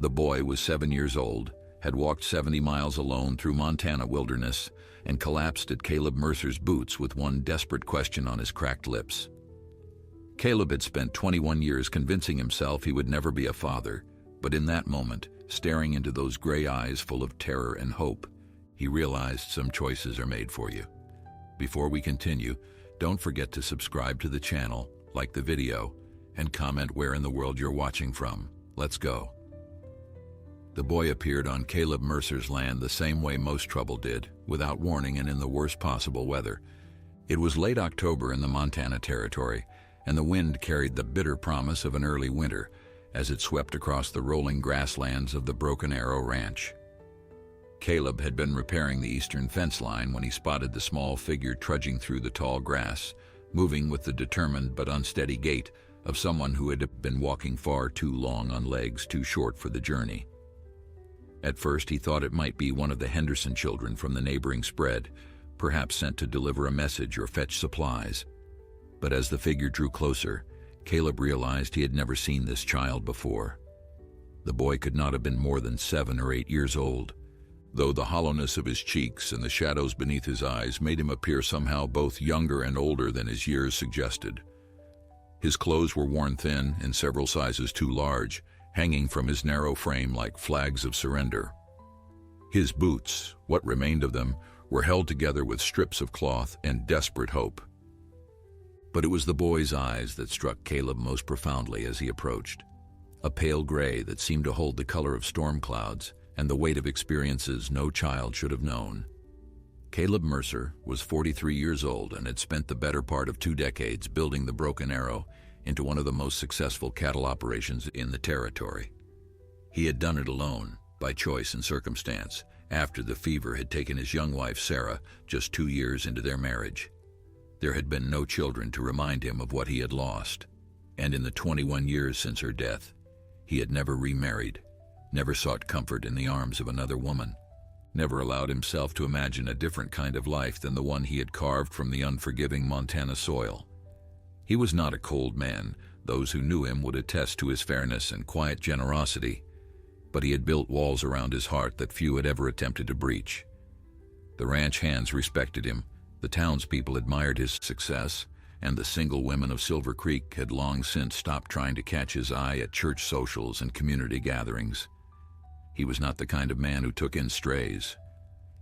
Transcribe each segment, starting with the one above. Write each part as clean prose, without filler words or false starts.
The boy was 7 years old, had walked 70 miles alone through Montana wilderness, and collapsed at Caleb Mercer's boots with one desperate question on his cracked lips. Caleb had spent 21 years convincing himself he would never be a father, but in that moment, staring into those gray eyes full of terror and hope, he realized some choices are made for you. Before we continue, don't forget to subscribe to the channel, like the video, and comment where in the world you're watching from. Let's go. The boy appeared on Caleb Mercer's land the same way most trouble did, without warning and in the worst possible weather. It was late October in the Montana Territory, and the wind carried the bitter promise of an early winter as it swept across the rolling grasslands of the Broken Arrow Ranch. Caleb had been repairing the eastern fence line when he spotted the small figure trudging through the tall grass, moving with the determined but unsteady gait of someone who had been walking far too long on legs too short for the journey. At first he thought it might be one of the Henderson children from the neighboring spread, perhaps sent to deliver a message or fetch supplies. But as the figure drew closer, Caleb realized he had never seen this child before. The boy could not have been more than 7 or 8 years old, though the hollowness of his cheeks and the shadows beneath his eyes made him appear somehow both younger and older than his years suggested. His clothes were worn thin and several sizes too large, hanging from his narrow frame like flags of surrender. His boots, what remained of them, were held together with strips of cloth and desperate hope. But it was the boy's eyes that struck Caleb most profoundly as he approached. A pale gray that seemed to hold the color of storm clouds and the weight of experiences no child should have known. Caleb Mercer was 43 years old and had spent the better part of 2 decades building the Broken Arrow into one of the most successful cattle operations in the territory. He had done it alone, by choice and circumstance, after the fever had taken his young wife Sarah just 2 years into their marriage. There had been no children to remind him of what he had lost, and in the 21 years since her death, he had never remarried, never sought comfort in the arms of another woman, never allowed himself to imagine a different kind of life than the one he had carved from the unforgiving Montana soil. He was not a cold man. Those who knew him would attest to his fairness and quiet generosity, but he had built walls around his heart that few had ever attempted to breach. The ranch hands respected him, the townspeople admired his success, and the single women of Silver Creek had long since stopped trying to catch his eye at church socials and community gatherings. He was not the kind of man who took in strays.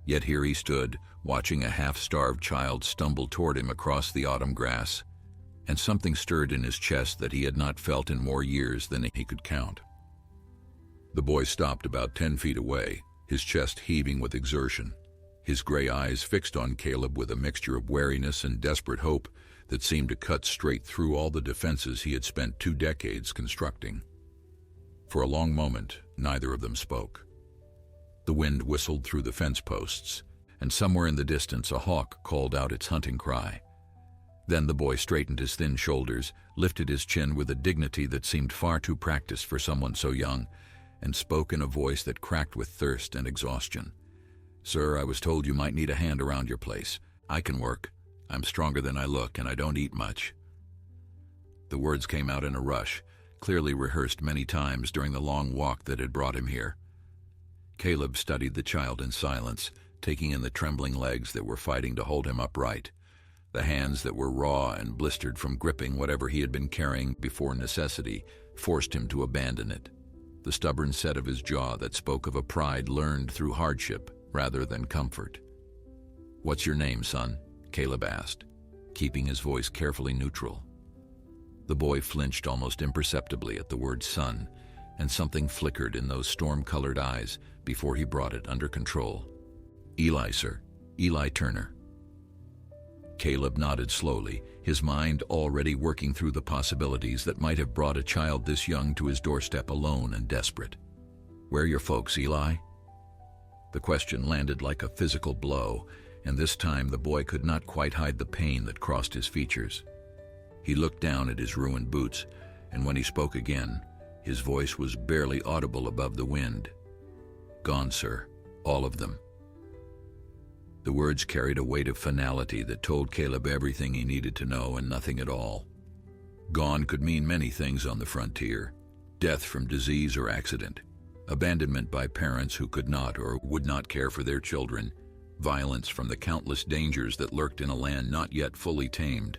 Yet here he stood, watching a half-starved child stumble toward him across the autumn grass, and something stirred in his chest that he had not felt in more years than he could count. The boy stopped about 10 feet away, his chest heaving with exertion, his gray eyes fixed on Caleb with a mixture of wariness and desperate hope that seemed to cut straight through all the defenses he had spent 2 decades constructing. For a long moment, neither of them spoke. The wind whistled through the fence posts, and somewhere in the distance a hawk called out its hunting cry. Then the boy straightened his thin shoulders, lifted his chin with a dignity that seemed far too practiced for someone so young, and spoke in a voice that cracked with thirst and exhaustion. "Sir, I was told you might need a hand around your place. I can work. I'm stronger than I look, and I don't eat much." The words came out in a rush, clearly rehearsed many times during the long walk that had brought him here. Caleb studied the child in silence, taking in the trembling legs that were fighting to hold him upright, the hands that were raw and blistered from gripping whatever he had been carrying before necessity forced him to abandon it, the stubborn set of his jaw that spoke of a pride learned through hardship rather than comfort. "What's your name, son?" Caleb asked, keeping his voice carefully neutral. The boy flinched almost imperceptibly at the word son, and something flickered in those storm-colored eyes before he brought it under control. "Eli, sir. Eli Turner." Caleb nodded slowly, his mind already working through the possibilities that might have brought a child this young to his doorstep alone and desperate. "Where are your folks, Eli?" The question landed like a physical blow, and this time the boy could not quite hide the pain that crossed his features. He looked down at his ruined boots, and when he spoke again, his voice was barely audible above the wind. "Gone, sir. All of them." The words carried a weight of finality that told Caleb everything he needed to know and nothing at all. Gone could mean many things on the frontier: death from disease or accident, Abandonment by parents who could not or would not care for their children, violence from the countless dangers that lurked in a land not yet fully tamed.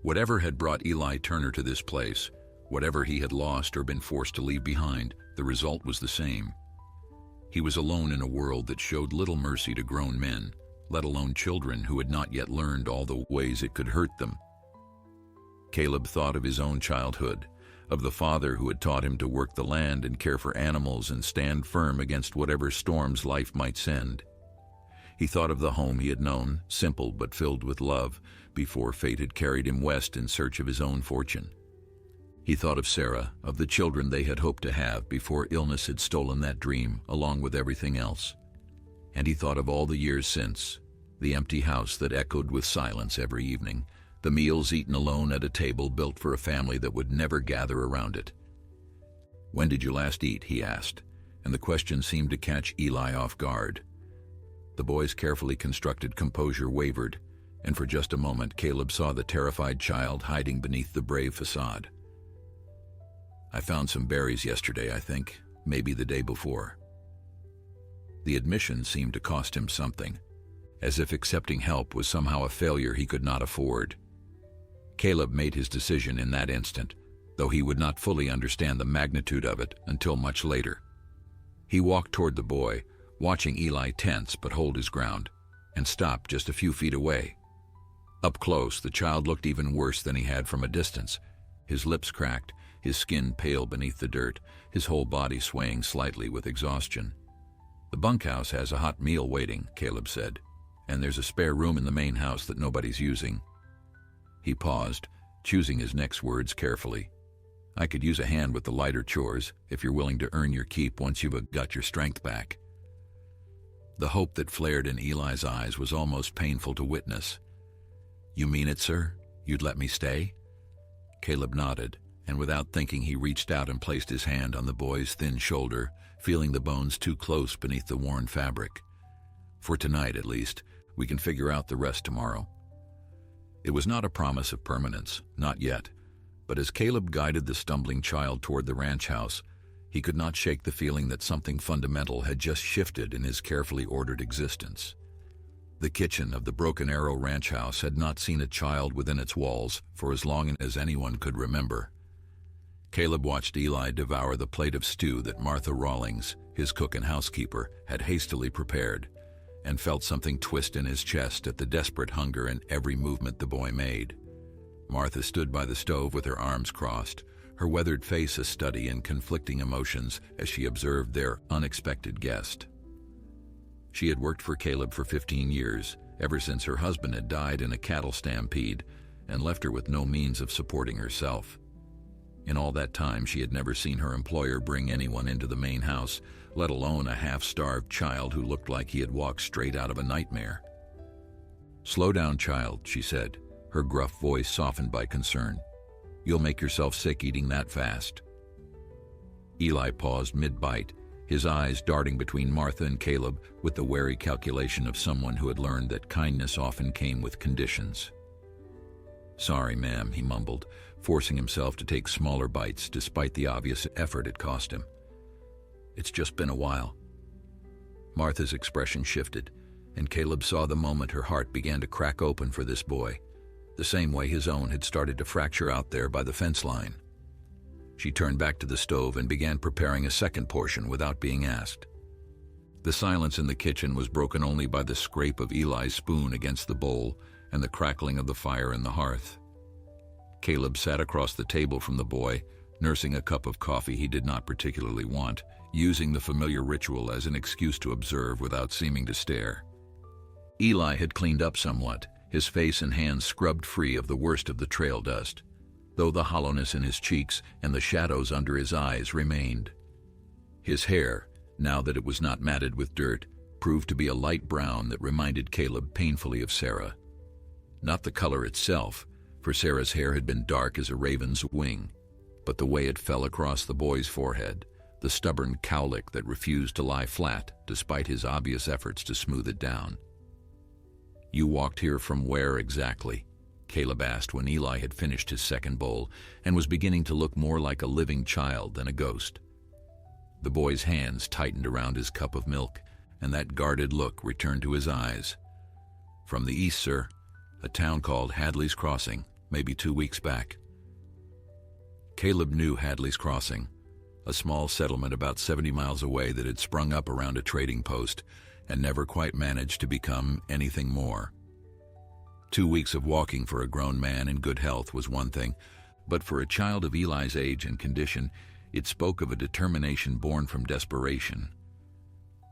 Whatever had brought Eli Turner to this place, whatever he had lost or been forced to leave behind, the result was the same. He was alone in a world that showed little mercy to grown men, let alone children who had not yet learned all the ways it could hurt them. Caleb thought of his own childhood, of the father who had taught him to work the land and care for animals and stand firm against whatever storms life might send. He thought of the home he had known, simple but filled with love, before fate had carried him west in search of his own fortune. He thought of Sarah, of the children they had hoped to have before illness had stolen that dream, along with everything else. And he thought of all the years since, the empty house that echoed with silence every evening, the meals eaten alone at a table built for a family that would never gather around it. "When did you last eat?" he asked, and the question seemed to catch Eli off guard. The boy's carefully constructed composure wavered, and for just a moment Caleb saw the terrified child hiding beneath the brave facade. "I found some berries yesterday, I think, maybe the day before." The admission seemed to cost him something, as if accepting help was somehow a failure he could not afford. Caleb made his decision in that instant, though he would not fully understand the magnitude of it until much later. He walked toward the boy, watching Eli tense but hold his ground, and stopped just a few feet away. Up close, the child looked even worse than he had from a distance, his lips cracked, his skin pale beneath the dirt, his whole body swaying slightly with exhaustion. "The bunkhouse has a hot meal waiting," Caleb said, "and there's a spare room in the main house that nobody's using." He paused, choosing his next words carefully. "I could use a hand with the lighter chores, if you're willing to earn your keep once you've got your strength back." The hope that flared in Eli's eyes was almost painful to witness. "You mean it, sir? You'd let me stay?" Caleb nodded, and without thinking he reached out and placed his hand on the boy's thin shoulder, feeling the bones too close beneath the worn fabric. "For tonight, at least. We can figure out the rest tomorrow." It was not a promise of permanence, not yet, but as Caleb guided the stumbling child toward the ranch house, he could not shake the feeling that something fundamental had just shifted in his carefully ordered existence. The kitchen of the Broken Arrow ranch house had not seen a child within its walls for as long as anyone could remember. Caleb watched Eli devour the plate of stew that Martha Rawlings, his cook and housekeeper, had hastily prepared, and felt something twist in his chest at the desperate hunger in every movement the boy made. Martha stood by the stove with her arms crossed, her weathered face a study in conflicting emotions as she observed their unexpected guest. She had worked for Caleb for 15 years, ever since her husband had died in a cattle stampede and left her with no means of supporting herself. In all that time, she had never seen her employer bring anyone into the main house, let alone a half-starved child who looked like he had walked straight out of a nightmare. "Slow down, child," she said, her gruff voice softened by concern. "You'll make yourself sick eating that fast." Eli paused mid-bite, his eyes darting between Martha and Caleb with the wary calculation of someone who had learned that kindness often came with conditions. "Sorry, ma'am," he mumbled, forcing himself to take smaller bites despite the obvious effort it cost him. "It's just been a while." Martha's expression shifted, and Caleb saw the moment her heart began to crack open for this boy, the same way his own had started to fracture out there by the fence line. She turned back to the stove and began preparing a second portion without being asked. The silence in the kitchen was broken only by the scrape of Eli's spoon against the bowl and the crackling of the fire in the hearth. Caleb sat across the table from the boy, nursing a cup of coffee he did not particularly want, using the familiar ritual as an excuse to observe without seeming to stare. Eli had cleaned up somewhat, his face and hands scrubbed free of the worst of the trail dust, though the hollowness in his cheeks and the shadows under his eyes remained. His hair, now that it was not matted with dirt, proved to be a light brown that reminded Caleb painfully of Sarah. Not the color itself, for Sarah's hair had been dark as a raven's wing, but the way it fell across the boy's forehead, the stubborn cowlick that refused to lie flat despite his obvious efforts to smooth it down. "You walked here from where exactly?" Caleb asked when Eli had finished his second bowl and was beginning to look more like a living child than a ghost. The boy's hands tightened around his cup of milk, and that guarded look returned to his eyes. "From the east, sir. A town called Hadley's Crossing, maybe 2 weeks back." Caleb knew Hadley's Crossing, a small settlement about 70 miles away that had sprung up around a trading post and never quite managed to become anything more. 2 weeks of walking for a grown man in good health was one thing, but for a child of Eli's age and condition, it spoke of a determination born from desperation.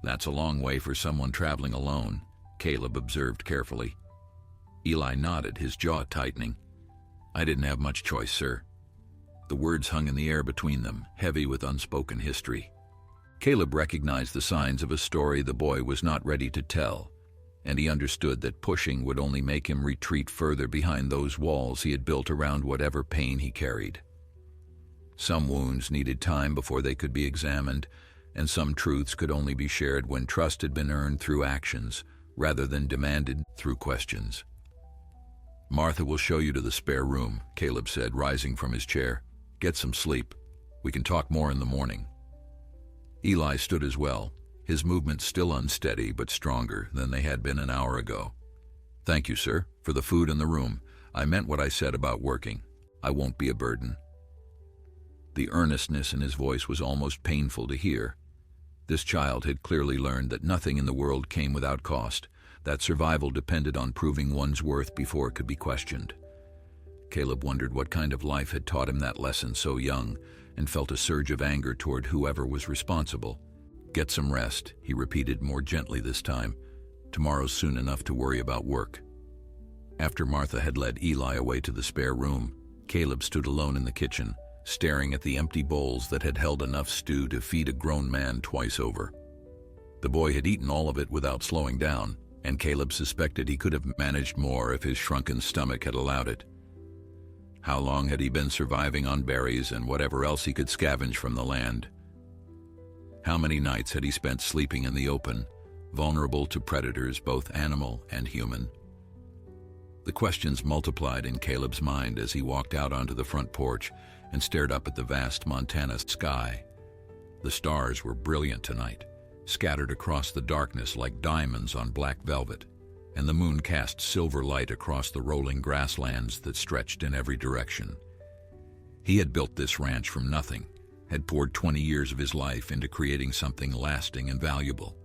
"That's a long way for someone traveling alone," Caleb observed carefully. Eli nodded, his jaw tightening. "I didn't have much choice, sir." The words hung in the air between them, heavy with unspoken history. Caleb recognized the signs of a story the boy was not ready to tell, and he understood that pushing would only make him retreat further behind those walls he had built around whatever pain he carried. Some wounds needed time before they could be examined, and some truths could only be shared when trust had been earned through actions rather than demanded through questions. "Martha will show you to the spare room," Caleb said, rising from his chair. "Get some sleep. We can talk more in the morning." Eli stood as well, his movements still unsteady but stronger than they had been an hour ago. "Thank you, sir, for the food and the room. I meant what I said about working. I won't be a burden." The earnestness in his voice was almost painful to hear. This child had clearly learned that nothing in the world came without cost, that survival depended on proving one's worth before it could be questioned. Caleb wondered what kind of life had taught him that lesson so young, and felt a surge of anger toward whoever was responsible. "Get some rest," he repeated more gently this time. "Tomorrow's soon enough to worry about work." After Martha had led Eli away to the spare room, Caleb stood alone in the kitchen, staring at the empty bowls that had held enough stew to feed a grown man twice over. The boy had eaten all of it without slowing down, and Caleb suspected he could have managed more if his shrunken stomach had allowed it. How long had he been surviving on berries and whatever else he could scavenge from the land? How many nights had he spent sleeping in the open, vulnerable to predators both animal and human? The questions multiplied in Caleb's mind as he walked out onto the front porch and stared up at the vast Montana sky. The stars were brilliant tonight, scattered across the darkness like diamonds on black velvet, and the moon cast silver light across the rolling grasslands that stretched in every direction. He had built this ranch from nothing, had poured 20 years of his life into creating something lasting and valuable.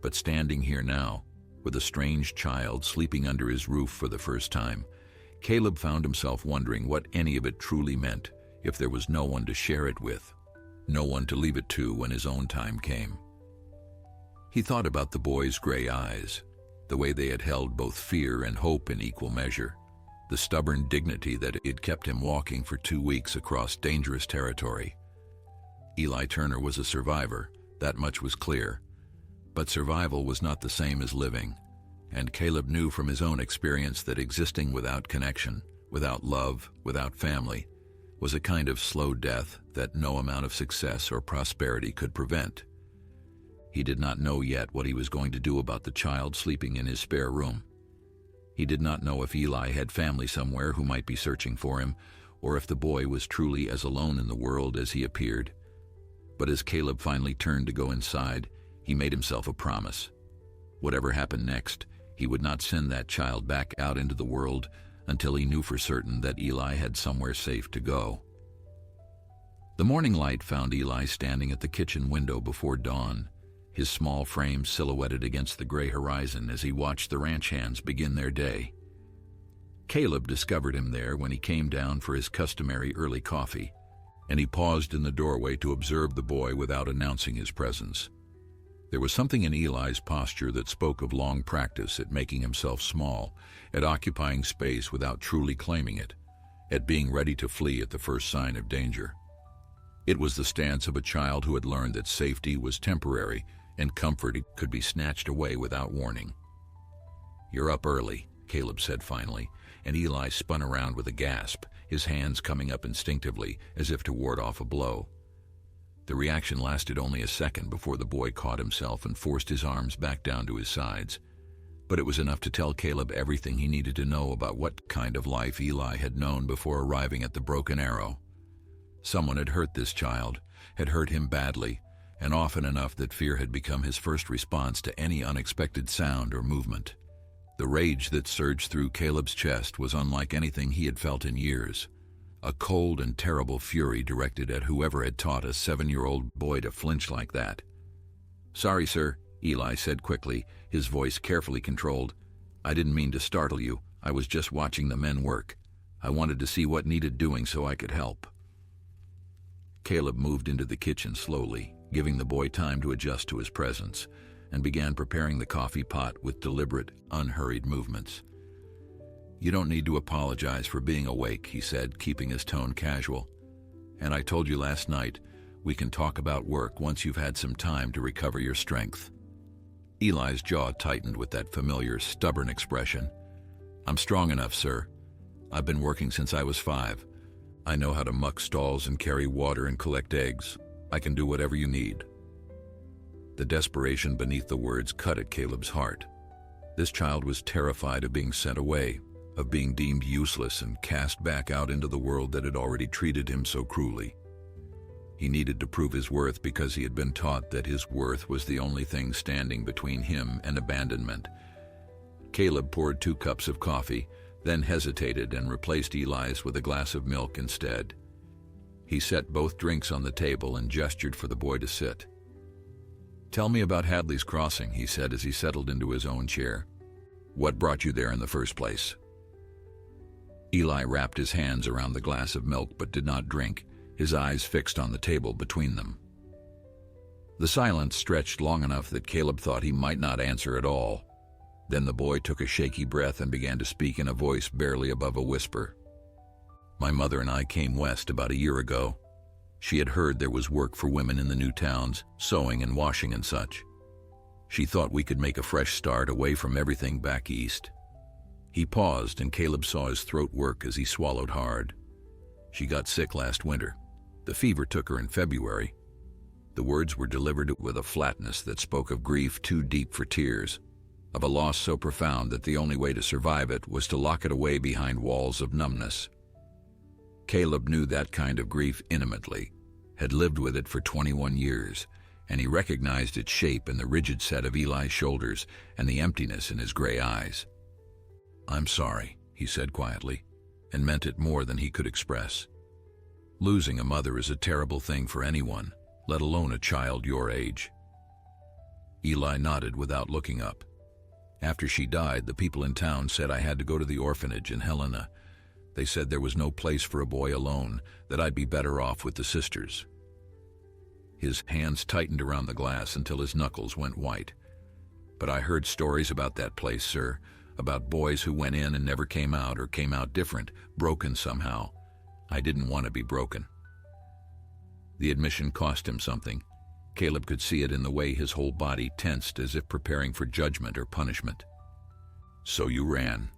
But standing here now, with a strange child sleeping under his roof for the first time, Caleb found himself wondering what any of it truly meant if there was no one to share it with, no one to leave it to when his own time came. He thought about the boy's gray eyes, the way they had held both fear and hope in equal measure, the stubborn dignity that had kept him walking for 2 weeks across dangerous territory. Eli Turner was a survivor, that much was clear. But survival was not the same as living, and Caleb knew from his own experience that existing without connection, without love, without family, was a kind of slow death that no amount of success or prosperity could prevent. He did not know yet what he was going to do about the child sleeping in his spare room. He did not know if Eli had family somewhere who might be searching for him, or if the boy was truly as alone in the world as he appeared. But as Caleb finally turned to go inside, he made himself a promise. Whatever happened next, he would not send that child back out into the world until he knew for certain that Eli had somewhere safe to go. The morning light found Eli standing at the kitchen window before dawn, his small frame silhouetted against the gray horizon as he watched the ranch hands begin their day. Caleb discovered him there when he came down for his customary early coffee, and he paused in the doorway to observe the boy without announcing his presence. There was something in Eli's posture that spoke of long practice at making himself small, at occupying space without truly claiming it, at being ready to flee at the first sign of danger. It was the stance of a child who had learned that safety was temporary and comfort could be snatched away without warning. "You're up early," Caleb said finally, and Eli spun around with a gasp, his hands coming up instinctively as if to ward off a blow. The reaction lasted only a second before the boy caught himself and forced his arms back down to his sides. But it was enough to tell Caleb everything he needed to know about what kind of life Eli had known before arriving at the Broken Arrow. Someone had hurt this child, had hurt him badly, and often enough that fear had become his first response to any unexpected sound or movement. The rage that surged through Caleb's chest was unlike anything he had felt in years. A cold and terrible fury directed at whoever had taught a 7-year-old boy to flinch like that. "Sorry, sir," Eli said quickly, his voice carefully controlled. "I didn't mean to startle you. I was just watching the men work. I wanted to see what needed doing so I could help." Caleb moved into the kitchen slowly, giving the boy time to adjust to his presence, and began preparing the coffee pot with deliberate, unhurried movements. "You don't need to apologize for being awake," he said, keeping his tone casual. "And I told you last night, we can talk about work once you've had some time to recover your strength." Eli's jaw tightened with that familiar, stubborn expression. "I'm strong enough, sir. I've been working since I was 5. I know how to muck stalls and carry water and collect eggs. I can do whatever you need." The desperation beneath the words cut at Caleb's heart. This child was terrified of being sent away, of being deemed useless and cast back out into the world that had already treated him so cruelly. He needed to prove his worth because he had been taught that his worth was the only thing standing between him and abandonment. Caleb poured 2 cups of coffee, then hesitated and replaced Eli's with a glass of milk instead. He set both drinks on the table and gestured for the boy to sit. "Tell me about Hadley's Crossing," he said as he settled into his own chair. "What brought you there in the first place?" Eli wrapped his hands around the glass of milk but did not drink, his eyes fixed on the table between them. The silence stretched long enough that Caleb thought he might not answer at all. Then the boy took a shaky breath and began to speak in a voice barely above a whisper. "My mother and I came west about a year ago. She had heard there was work for women in the new towns, sewing and washing and such. She thought we could make a fresh start away from everything back east." He paused and Caleb saw his throat work as he swallowed hard. "She got sick last winter. The fever took her in February." The words were delivered with a flatness that spoke of grief too deep for tears, of a loss so profound that the only way to survive it was to lock it away behind walls of numbness. Caleb knew that kind of grief intimately, had lived with it for 21 years, and he recognized its shape in the rigid set of Eli's shoulders and the emptiness in his gray eyes. "I'm sorry," he said quietly, and meant it more than he could express. "Losing a mother is a terrible thing for anyone, let alone a child your age." Eli nodded without looking up. "After she died, the people in town said I had to go to the orphanage in Helena. They said there was no place for a boy alone, that I'd be better off with the sisters." His hands tightened around the glass until his knuckles went white. "But I heard stories about that place, sir, about boys who went in and never came out or came out different, broken somehow. I didn't want to be broken." The admission cost him something. Caleb could see it in the way his whole body tensed as if preparing for judgment or punishment. "So you ran,"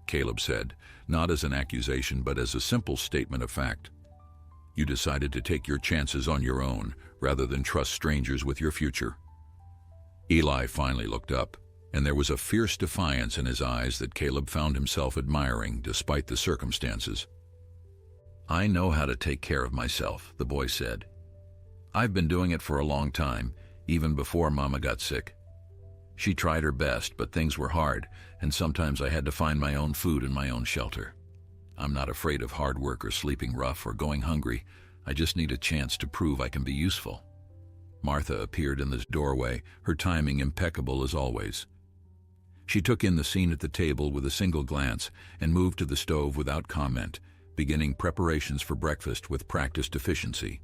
Caleb said, not as an accusation but as a simple statement of fact. "You decided to take your chances on your own rather than trust strangers with your future." Eli finally looked up, and there was a fierce defiance in his eyes that Caleb found himself admiring despite the circumstances. "I know how to take care of myself," the boy said. "I've been doing it for a long time, even before Mama got sick. She tried her best, but things were hard, and sometimes I had to find my own food and my own shelter. I'm not afraid of hard work or sleeping rough or going hungry. I just need a chance to prove I can be useful." Martha appeared in the doorway, her timing impeccable as always. She took in the scene at the table with a single glance and moved to the stove without comment, beginning preparations for breakfast with practiced efficiency.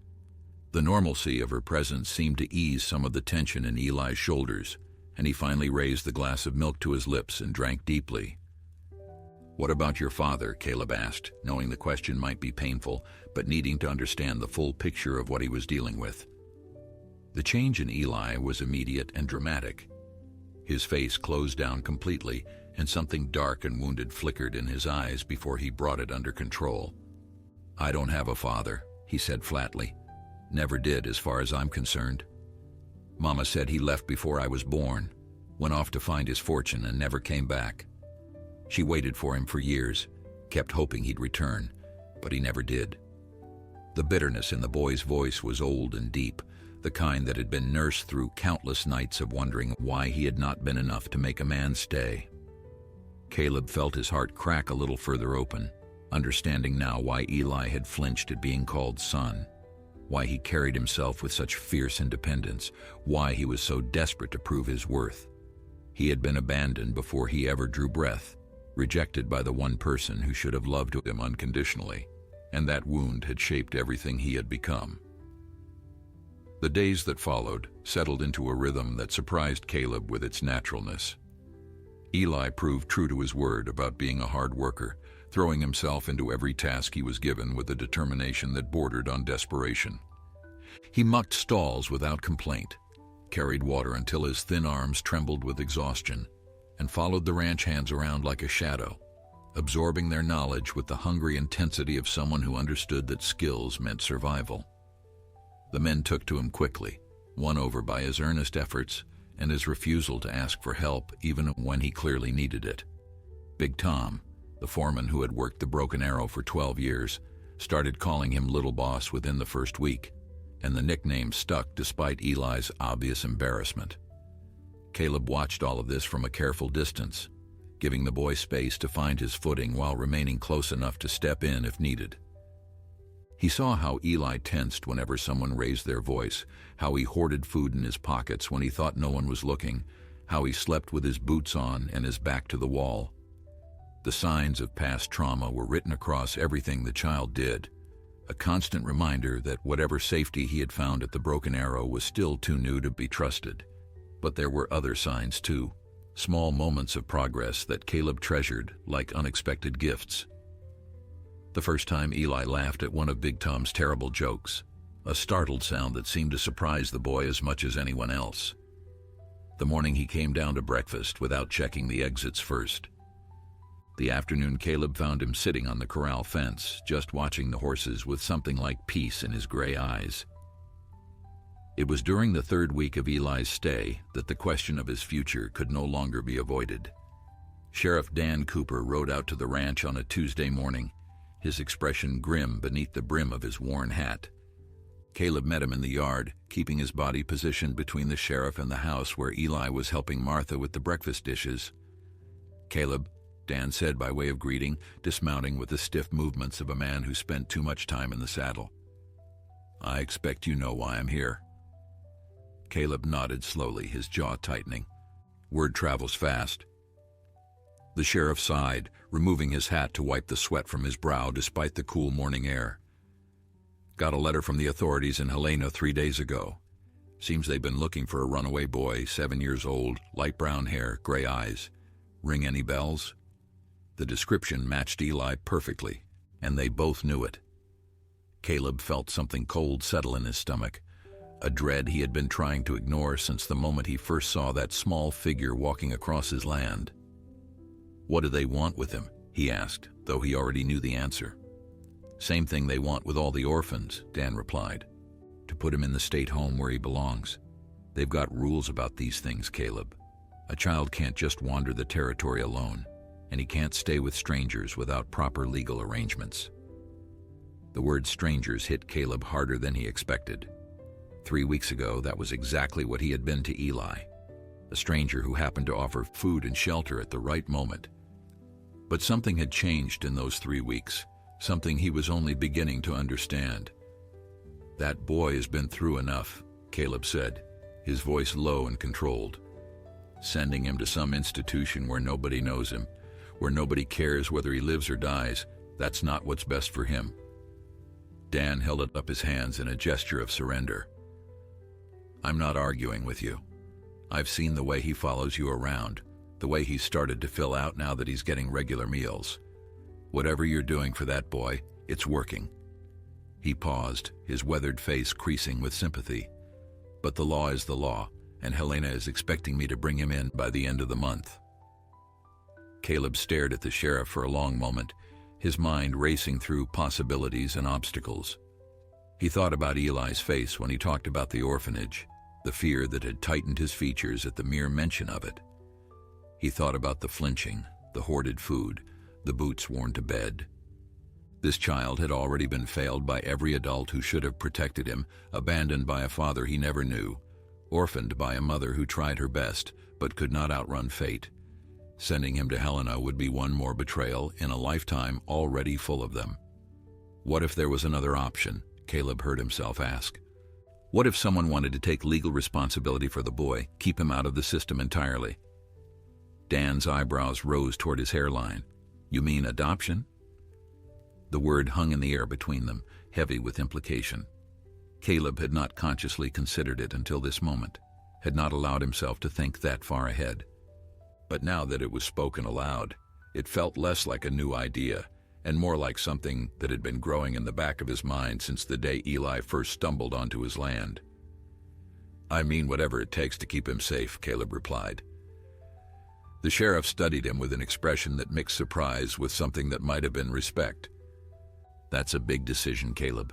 The normalcy of her presence seemed to ease some of the tension in Eli's shoulders, and he finally raised the glass of milk to his lips and drank deeply. "What about your father?" Caleb asked, knowing the question might be painful, but needing to understand the full picture of what he was dealing with. The change in Eli was immediate and dramatic. His face closed down completely, and something dark and wounded flickered in his eyes before he brought it under control. "I don't have a father," he said flatly. "Never did, as far as I'm concerned. Mama said he left before I was born, went off to find his fortune and never came back. She waited for him for years, kept hoping he'd return, but he never did." The bitterness in the boy's voice was old and deep, the kind that had been nursed through countless nights of wondering why he had not been enough to make a man stay. Caleb felt his heart crack a little further open, understanding now why Eli had flinched at being called son, why he carried himself with such fierce independence, why he was so desperate to prove his worth. He had been abandoned before he ever drew breath, rejected by the one person who should have loved him unconditionally, and that wound had shaped everything he had become. The days that followed settled into a rhythm that surprised Caleb with its naturalness. Eli proved true to his word about being a hard worker, throwing himself into every task he was given with a determination that bordered on desperation. He mucked stalls without complaint, carried water until his thin arms trembled with exhaustion, and followed the ranch hands around like a shadow, absorbing their knowledge with the hungry intensity of someone who understood that skills meant survival. The men took to him quickly, won over by his earnest efforts and his refusal to ask for help even when he clearly needed it. Big Tom, the foreman who had worked the Broken Arrow for 12 years, started calling him Little Boss within the first week, and the nickname stuck despite Eli's obvious embarrassment. Caleb watched all of this from a careful distance, giving the boy space to find his footing while remaining close enough to step in if needed. He saw how Eli tensed whenever someone raised their voice, how he hoarded food in his pockets when he thought no one was looking, how he slept with his boots on and his back to the wall. The signs of past trauma were written across everything the child did, a constant reminder that whatever safety he had found at the Broken Arrow was still too new to be trusted. But there were other signs too, small moments of progress that Caleb treasured like unexpected gifts. The first time Eli laughed at one of Big Tom's terrible jokes, a startled sound that seemed to surprise the boy as much as anyone else. The morning he came down to breakfast without checking the exits first. The afternoon Caleb found him sitting on the corral fence, just watching the horses with something like peace in his gray eyes. It was during the third week of Eli's stay that the question of his future could no longer be avoided. Sheriff Dan Cooper rode out to the ranch on a Tuesday morning, his expression grim beneath the brim of his worn hat. Caleb met him in the yard, keeping his body positioned between the sheriff and the house where Eli was helping Martha with the breakfast dishes. "Caleb," Dan said by way of greeting, dismounting with the stiff movements of a man who spent too much time in the saddle. "I expect you know why I'm here." Caleb nodded slowly, his jaw tightening. "Word travels fast." The sheriff sighed, removing his hat to wipe the sweat from his brow despite the cool morning air. "Got a letter from the authorities in Helena 3 days ago. Seems they've been looking for a runaway boy, 7 years old, light brown hair, gray eyes. Ring any bells?" The description matched Eli perfectly, and they both knew it. Caleb felt something cold settle in his stomach, a dread he had been trying to ignore since the moment he first saw that small figure walking across his land. "What do they want with him?" he asked, though he already knew the answer. "Same thing they want with all the orphans," Dan replied. "To put him in the state home where he belongs. They've got rules about these things, Caleb. A child can't just wander the territory alone, and he can't stay with strangers without proper legal arrangements." The word strangers hit Caleb harder than he expected. 3 weeks ago, that was exactly what he had been to Eli, a stranger who happened to offer food and shelter at the right moment. But something had changed in those 3 weeks, something he was only beginning to understand. "That boy has been through enough," Caleb said, his voice low and controlled. "Sending him to some institution where nobody knows him, where nobody cares whether he lives or dies, that's not what's best for him." Dan held up his hands in a gesture of surrender. "I'm not arguing with you. I've seen the way he follows you around, the way he's started to fill out now that he's getting regular meals. Whatever you're doing for that boy, it's working." He paused, his weathered face creasing with sympathy. "But the law is the law, and Helena is expecting me to bring him in by the end of the month." Caleb stared at the sheriff for a long moment, his mind racing through possibilities and obstacles. He thought about Eli's face when he talked about the orphanage, the fear that had tightened his features at the mere mention of it. He thought about the flinching, the hoarded food, the boots worn to bed. This child had already been failed by every adult who should have protected him, abandoned by a father he never knew, orphaned by a mother who tried her best but could not outrun fate. Sending him to Helena would be one more betrayal in a lifetime already full of them. What if there was another option? Caleb heard himself ask. What if someone wanted to take legal responsibility for the boy, keep him out of the system entirely? Dan's eyebrows rose toward his hairline. You mean adoption? The word hung in the air between them, heavy with implication. Caleb had not consciously considered it until this moment, had not allowed himself to think that far ahead. But now that it was spoken aloud, it felt less like a new idea and more like something that had been growing in the back of his mind since the day Eli first stumbled onto his land. I mean whatever it takes to keep him safe, Caleb replied. The sheriff studied him with an expression that mixed surprise with something that might have been respect. That's a big decision, Caleb.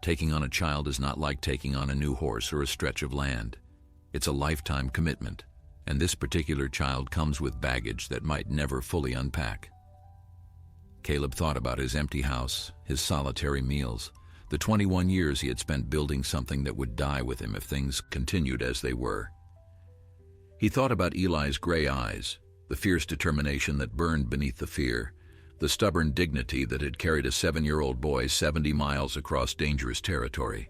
Taking on a child is not like taking on a new horse or a stretch of land. It's a lifetime commitment, and this particular child comes with baggage that might never fully unpack. Caleb thought about his empty house, his solitary meals, the 21 years he had spent building something that would die with him if things continued as they were. He thought about Eli's gray eyes, the fierce determination that burned beneath the fear, the stubborn dignity that had carried a 7-year-old boy 70 miles across dangerous territory.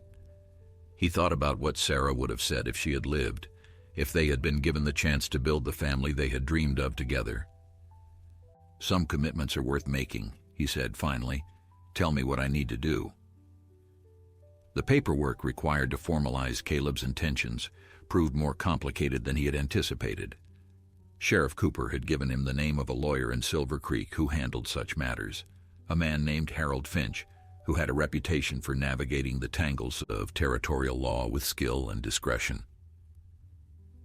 He thought about what Sarah would have said if she had lived, if they had been given the chance to build the family they had dreamed of together. Some commitments are worth making, he said finally. Tell me what I need to do. The paperwork required to formalize Caleb's intentions proved more complicated than he had anticipated. Sheriff Cooper had given him the name of a lawyer in Silver Creek who handled such matters, a man named Harold Finch, who had a reputation for navigating the tangles of territorial law with skill and discretion.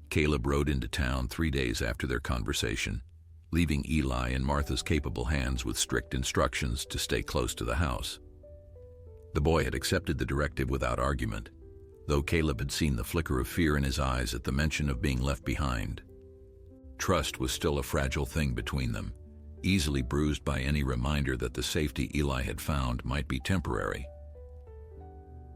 Caleb rode into town 3 days after their conversation, leaving Eli in Martha's capable hands with strict instructions to stay close to the house. The boy had accepted the directive without argument, though Caleb had seen the flicker of fear in his eyes at the mention of being left behind. Trust was still a fragile thing between them, easily bruised by any reminder that the safety Eli had found might be temporary.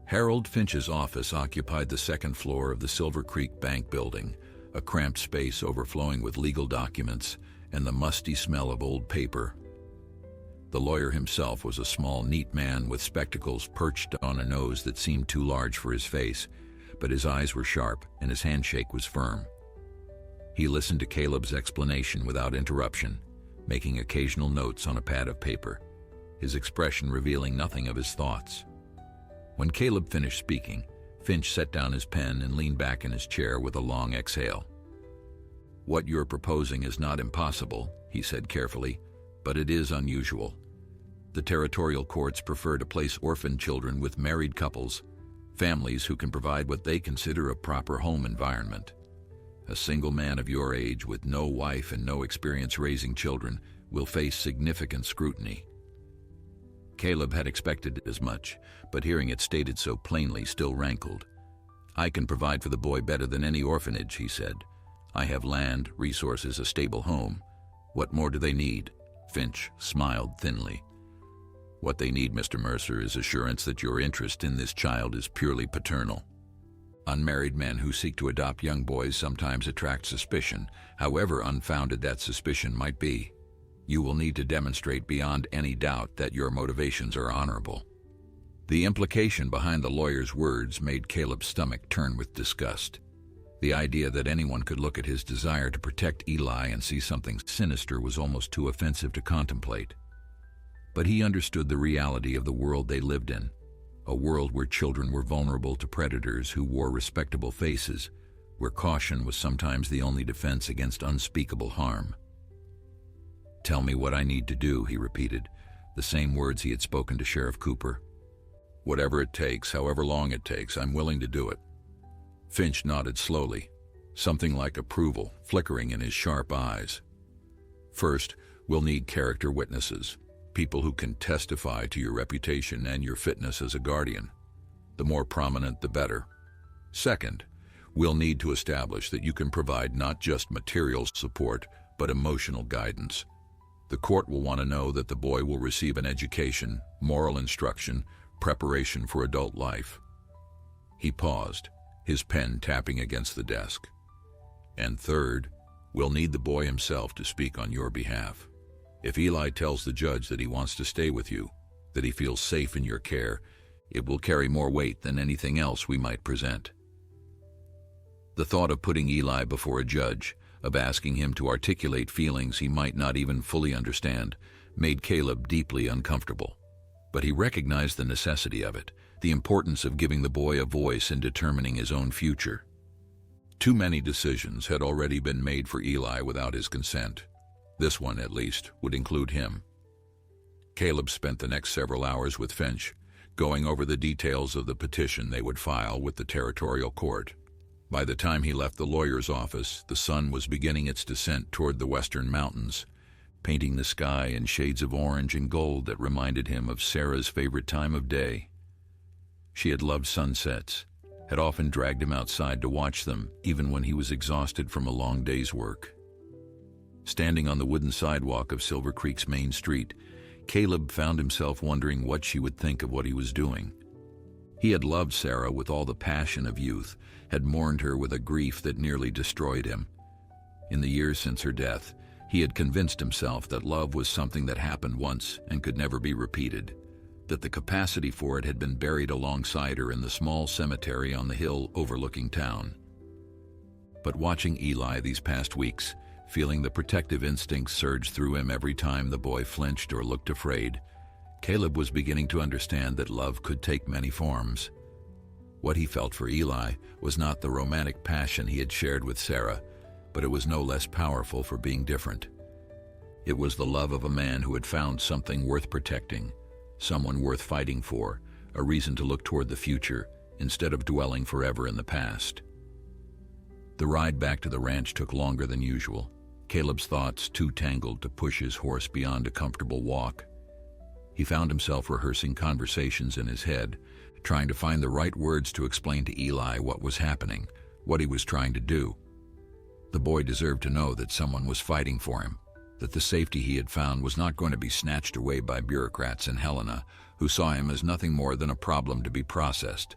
Harold Finch's office occupied the second floor of the Silver Creek Bank building, a cramped space overflowing with legal documents and the musty smell of old paper. The lawyer himself was a small, neat man with spectacles perched on a nose that seemed too large for his face, but his eyes were sharp and his handshake was firm. He listened to Caleb's explanation without interruption, making occasional notes on a pad of paper, his expression revealing nothing of his thoughts. When Caleb finished speaking, Finch set down his pen and leaned back in his chair with a long exhale. What you're proposing is not impossible, he said carefully, but it is unusual. The territorial courts prefer to place orphan children with married couples, families who can provide what they consider a proper home environment. A single man of your age with no wife and no experience raising children will face significant scrutiny. Caleb had expected as much, but hearing it stated so plainly still rankled. I can provide for the boy better than any orphanage, he said. I have land, resources, a stable home. What more do they need? Finch smiled thinly. What they need, Mr. Mercer, is assurance that your interest in this child is purely paternal. Unmarried men who seek to adopt young boys sometimes attract suspicion, however unfounded that suspicion might be. You will need to demonstrate beyond any doubt that your motivations are honorable. The implication behind the lawyer's words made Caleb's stomach turn with disgust. The idea that anyone could look at his desire to protect Eli and see something sinister was almost too offensive to contemplate. But he understood the reality of the world they lived in. A world where children were vulnerable to predators who wore respectable faces, where caution was sometimes the only defense against unspeakable harm. Tell me what I need to do, he repeated, the same words he had spoken to Sheriff Cooper. Whatever it takes, however long it takes, I'm willing to do it. Finch nodded slowly, something like approval flickering in his sharp eyes. First, we'll need character witnesses. People who can testify to your reputation and your fitness as a guardian. The more prominent, the better. Second, we'll need to establish that you can provide not just material support, but emotional guidance. The court will want to know that the boy will receive an education, moral instruction, preparation for adult life. He paused, his pen tapping against the desk. And third, we'll need the boy himself to speak on your behalf. If Eli tells the judge that he wants to stay with you, that he feels safe in your care, it will carry more weight than anything else we might present. The thought of putting Eli before a judge, of asking him to articulate feelings he might not even fully understand, made Caleb deeply uncomfortable. But he recognized the necessity of it, the importance of giving the boy a voice in determining his own future. Too many decisions had already been made for Eli without his consent. This one, at least, would include him. Caleb spent the next several hours with Finch, going over the details of the petition they would file with the territorial court. By the time he left the lawyer's office, the sun was beginning its descent toward the western mountains, painting the sky in shades of orange and gold that reminded him of Sarah's favorite time of day. She had loved sunsets, had often dragged him outside to watch them, even when he was exhausted from a long day's work. Standing on the wooden sidewalk of Silver Creek's main street, Caleb found himself wondering what she would think of what he was doing. He had loved Sarah with all the passion of youth, had mourned her with a grief that nearly destroyed him. In the years since her death, he had convinced himself that love was something that happened once and could never be repeated, that the capacity for it had been buried alongside her in the small cemetery on the hill overlooking town. But watching Eli these past weeks, feeling the protective instincts surge through him every time the boy flinched or looked afraid, Caleb was beginning to understand that love could take many forms. What he felt for Eli was not the romantic passion he had shared with Sarah, but it was no less powerful for being different. It was the love of a man who had found something worth protecting, someone worth fighting for, a reason to look toward the future instead of dwelling forever in the past. The ride back to the ranch took longer than usual, Caleb's thoughts too tangled to push his horse beyond a comfortable walk. He found himself rehearsing conversations in his head, trying to find the right words to explain to Eli what was happening, what he was trying to do. The boy deserved to know that someone was fighting for him, that the safety he had found was not going to be snatched away by bureaucrats in Helena, who saw him as nothing more than a problem to be processed.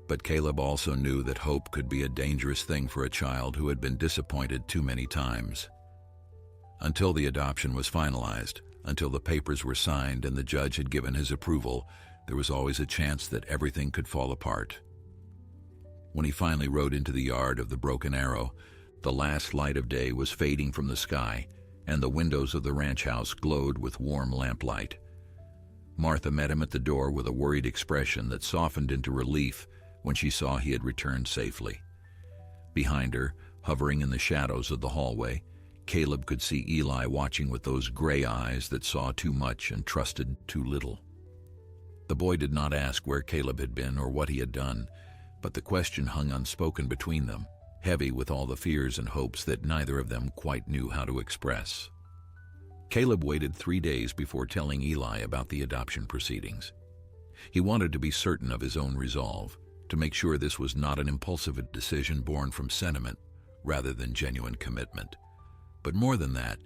But Caleb also knew that hope could be a dangerous thing for a child who had been disappointed too many times. Until the adoption was finalized, until the papers were signed and the judge had given his approval, there was always a chance that everything could fall apart. When he finally rode into the yard of the Broken Arrow, the last light of day was fading from the sky, and the windows of the ranch house glowed with warm lamplight. Martha met him at the door with a worried expression that softened into relief when she saw he had returned safely. Behind her, hovering in the shadows of the hallway, Caleb could see Eli watching with those gray eyes that saw too much and trusted too little. The boy did not ask where Caleb had been or what he had done, but the question hung unspoken between them, heavy with all the fears and hopes that neither of them quite knew how to express. Caleb waited 3 days before telling Eli about the adoption proceedings. He wanted to be certain of his own resolve, to make sure this was not an impulsive decision born from sentiment rather than genuine commitment. But more than that,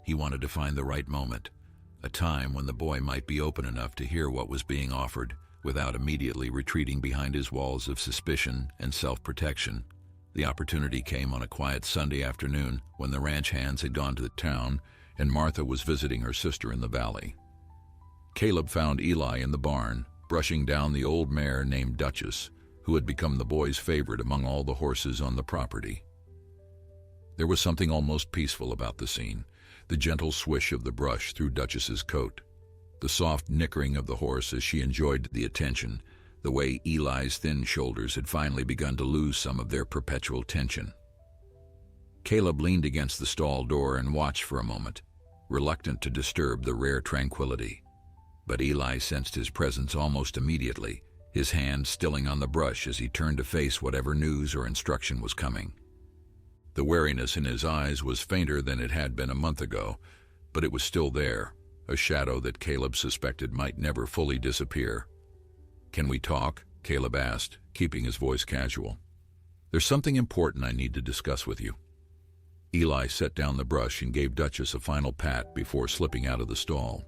he wanted to find the right moment, a time when the boy might be open enough to hear what was being offered without immediately retreating behind his walls of suspicion and self-protection. The opportunity came on a quiet Sunday afternoon when the ranch hands had gone to the town and Martha was visiting her sister in the valley. Caleb found Eli in the barn, brushing down the old mare named Duchess, who had become the boy's favorite among all the horses on the property. There was something almost peaceful about the scene, the gentle swish of the brush through Duchess's coat, the soft nickering of the horse as she enjoyed the attention, the way Eli's thin shoulders had finally begun to lose some of their perpetual tension. Caleb leaned against the stall door and watched for a moment, reluctant to disturb the rare tranquility. But Eli sensed his presence almost immediately, his hand stilling on the brush as he turned to face whatever news or instruction was coming. The wariness in his eyes was fainter than it had been a month ago, but it was still there, a shadow that Caleb suspected might never fully disappear. "Can we talk?" Caleb asked, keeping his voice casual. "There's something important I need to discuss with you." Eli set down the brush and gave Duchess a final pat before slipping out of the stall.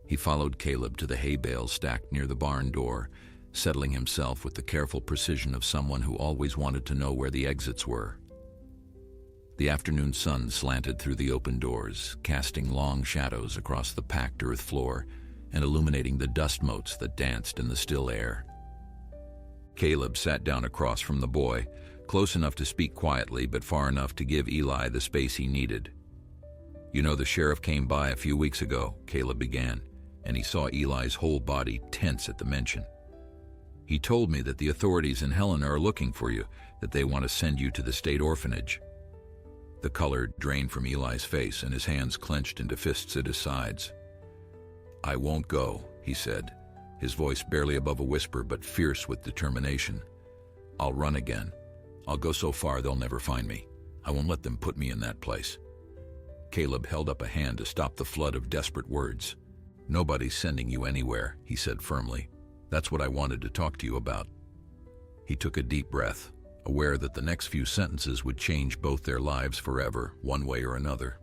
He followed Caleb to the hay bales stacked near the barn door, settling himself with the careful precision of someone who always wanted to know where the exits were. The afternoon sun slanted through the open doors, casting long shadows across the packed earth floor and illuminating the dust motes that danced in the still air. Caleb sat down across from the boy, close enough to speak quietly but far enough to give Eli the space he needed. "You know, the sheriff came by a few weeks ago," Caleb began, and he saw Eli's whole body tense at the mention. "He told me that the authorities in Helena are looking for you, that they want to send you to the state orphanage." The color drained from Eli's face and his hands clenched into fists at his sides. "I won't go," he said, his voice barely above a whisper but fierce with determination. "I'll run again. I'll go so far they'll never find me. I won't let them put me in that place." Caleb held up a hand to stop the flood of desperate words. "Nobody's sending you anywhere," he said firmly. "That's what I wanted to talk to you about." He took a deep breath, aware that the next few sentences would change both their lives forever, one way or another.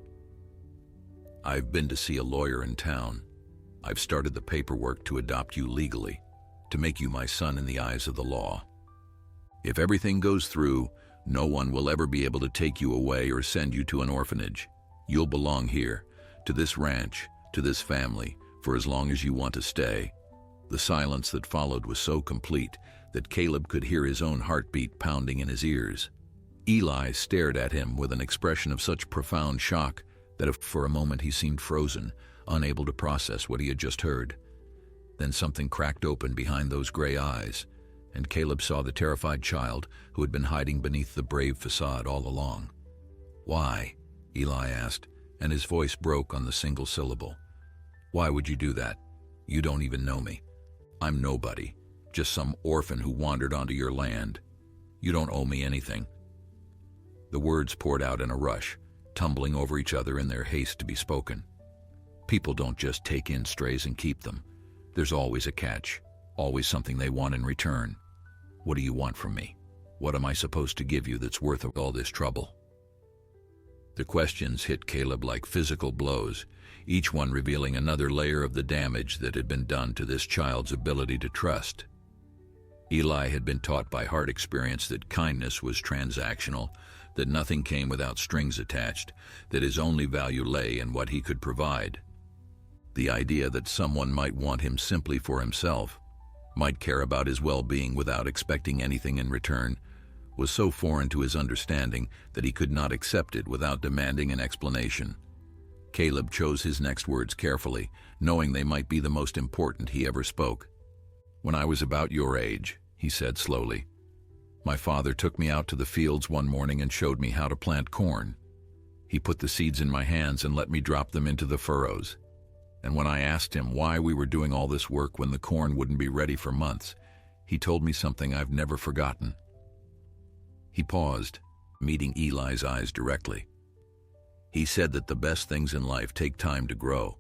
"I've been to see a lawyer in town. I've started the paperwork to adopt you legally, to make you my son in the eyes of the law. If everything goes through, no one will ever be able to take you away or send you to an orphanage. You'll belong here, to this ranch, to this family, for as long as you want to stay." The silence that followed was so complete that Caleb could hear his own heartbeat pounding in his ears. Eli stared at him with an expression of such profound shock that for a moment he seemed frozen, unable to process what he had just heard. Then something cracked open behind those gray eyes, and Caleb saw the terrified child who had been hiding beneath the brave facade all along. "Why?" Eli asked, and his voice broke on the single syllable. "Why would you do that? You don't even know me. I'm nobody, just some orphan who wandered onto your land. You don't owe me anything." The words poured out in a rush, tumbling over each other in their haste to be spoken. People don't just take in strays and keep them. There's always a catch, always something they want in return. What do you want from me? What am I supposed to give you that's worth all this trouble? The questions hit Caleb like physical blows, each one revealing another layer of the damage that had been done to this child's ability to trust. Eli had been taught by hard experience that kindness was transactional, that nothing came without strings attached, that his only value lay in what he could provide. The idea that someone might want him simply for himself, might care about his well-being without expecting anything in return, was so foreign to his understanding that he could not accept it without demanding an explanation. Caleb chose his next words carefully, knowing they might be the most important he ever spoke. "When I was about your age," he said slowly, "my father took me out to the fields one morning and showed me how to plant corn. He put the seeds in my hands and let me drop them into the furrows. And when I asked him why we were doing all this work when the corn wouldn't be ready for months, he told me something I've never forgotten." He paused, meeting Eli's eyes directly. He said that the best things in life take time to grow,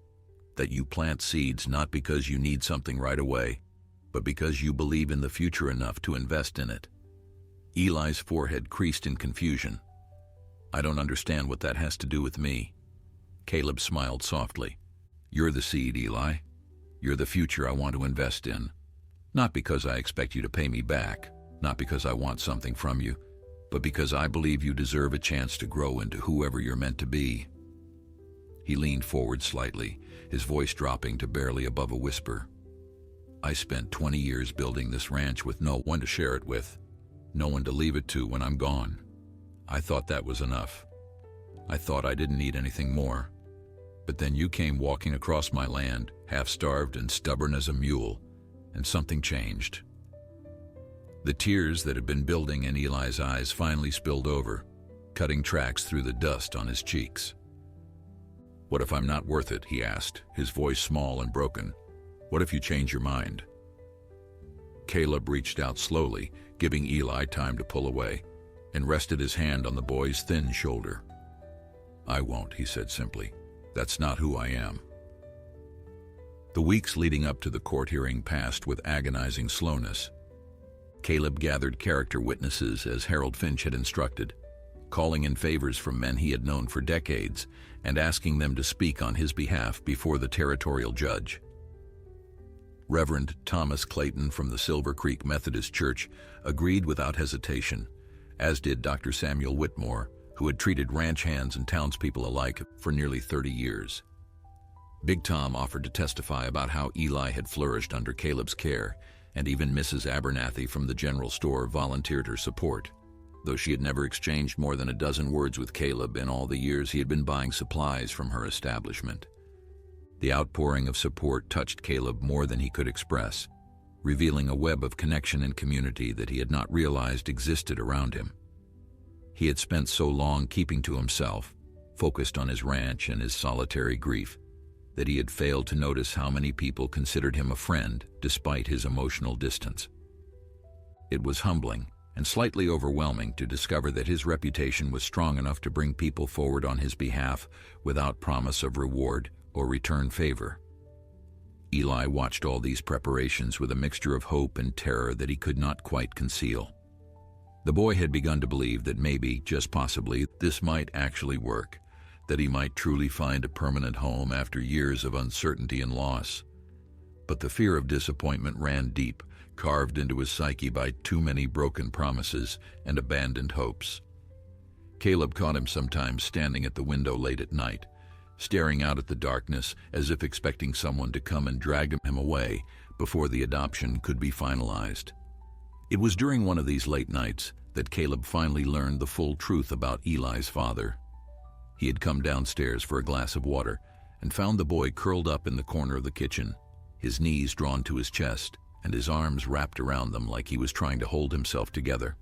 that you plant seeds not because you need something right away, but because you believe in the future enough to invest in it. Eli's forehead creased in confusion. "I don't understand what that has to do with me." Caleb smiled softly. "You're the seed, Eli. You're the future I want to invest in. Not because I expect you to pay me back, not because I want something from you, but because I believe you deserve a chance to grow into whoever you're meant to be." He leaned forward slightly, his voice dropping to barely above a whisper. "I spent 20 years building this ranch with no one to share it with, no one to leave it to when I'm gone. I thought that was enough. I thought I didn't need anything more. But then you came walking across my land, half-starved and stubborn as a mule, and something changed." The tears that had been building in Eli's eyes finally spilled over, cutting tracks through the dust on his cheeks. "What if I'm not worth it?" he asked, his voice small and broken. "What if you change your mind?" Caleb reached out slowly, giving Eli time to pull away, and rested his hand on the boy's thin shoulder. "I won't," he said simply. "That's not who I am." The weeks leading up to the court hearing passed with agonizing slowness. Caleb gathered character witnesses as Harold Finch had instructed. calling in favors from men he had known for decades and asking them to speak on his behalf before the territorial judge. Reverend Thomas Clayton from the Silver Creek Methodist Church agreed without hesitation, as did Dr. Samuel Whitmore, who had treated ranch hands and townspeople alike for nearly 30 years. Big Tom offered to testify about how Eli had flourished under Caleb's care, and even Mrs. Abernathy from the general store volunteered her support, though she had never exchanged more than a dozen words with Caleb in all the years he had been buying supplies from her establishment. The outpouring of support touched Caleb more than he could express, revealing a web of connection and community that he had not realized existed around him. He had spent so long keeping to himself, focused on his ranch and his solitary grief, that he had failed to notice how many people considered him a friend despite his emotional distance. It was humbling and slightly overwhelming to discover that his reputation was strong enough to bring people forward on his behalf without promise of reward or return favor. Eli watched all these preparations with a mixture of hope and terror that he could not quite conceal. The boy had begun to believe that maybe, just possibly, this might actually work, that he might truly find a permanent home after years of uncertainty and loss. But the fear of disappointment ran deep, carved into his psyche by too many broken promises and abandoned hopes. Caleb caught him sometimes standing at the window late at night, staring out at the darkness as if expecting someone to come and drag him away before the adoption could be finalized. It was during one of these late nights that Caleb finally learned the full truth about Eli's father. He had come downstairs for a glass of water and found the boy curled up in the corner of the kitchen, his knees drawn to his chest and his arms wrapped around them like he was trying to hold himself together.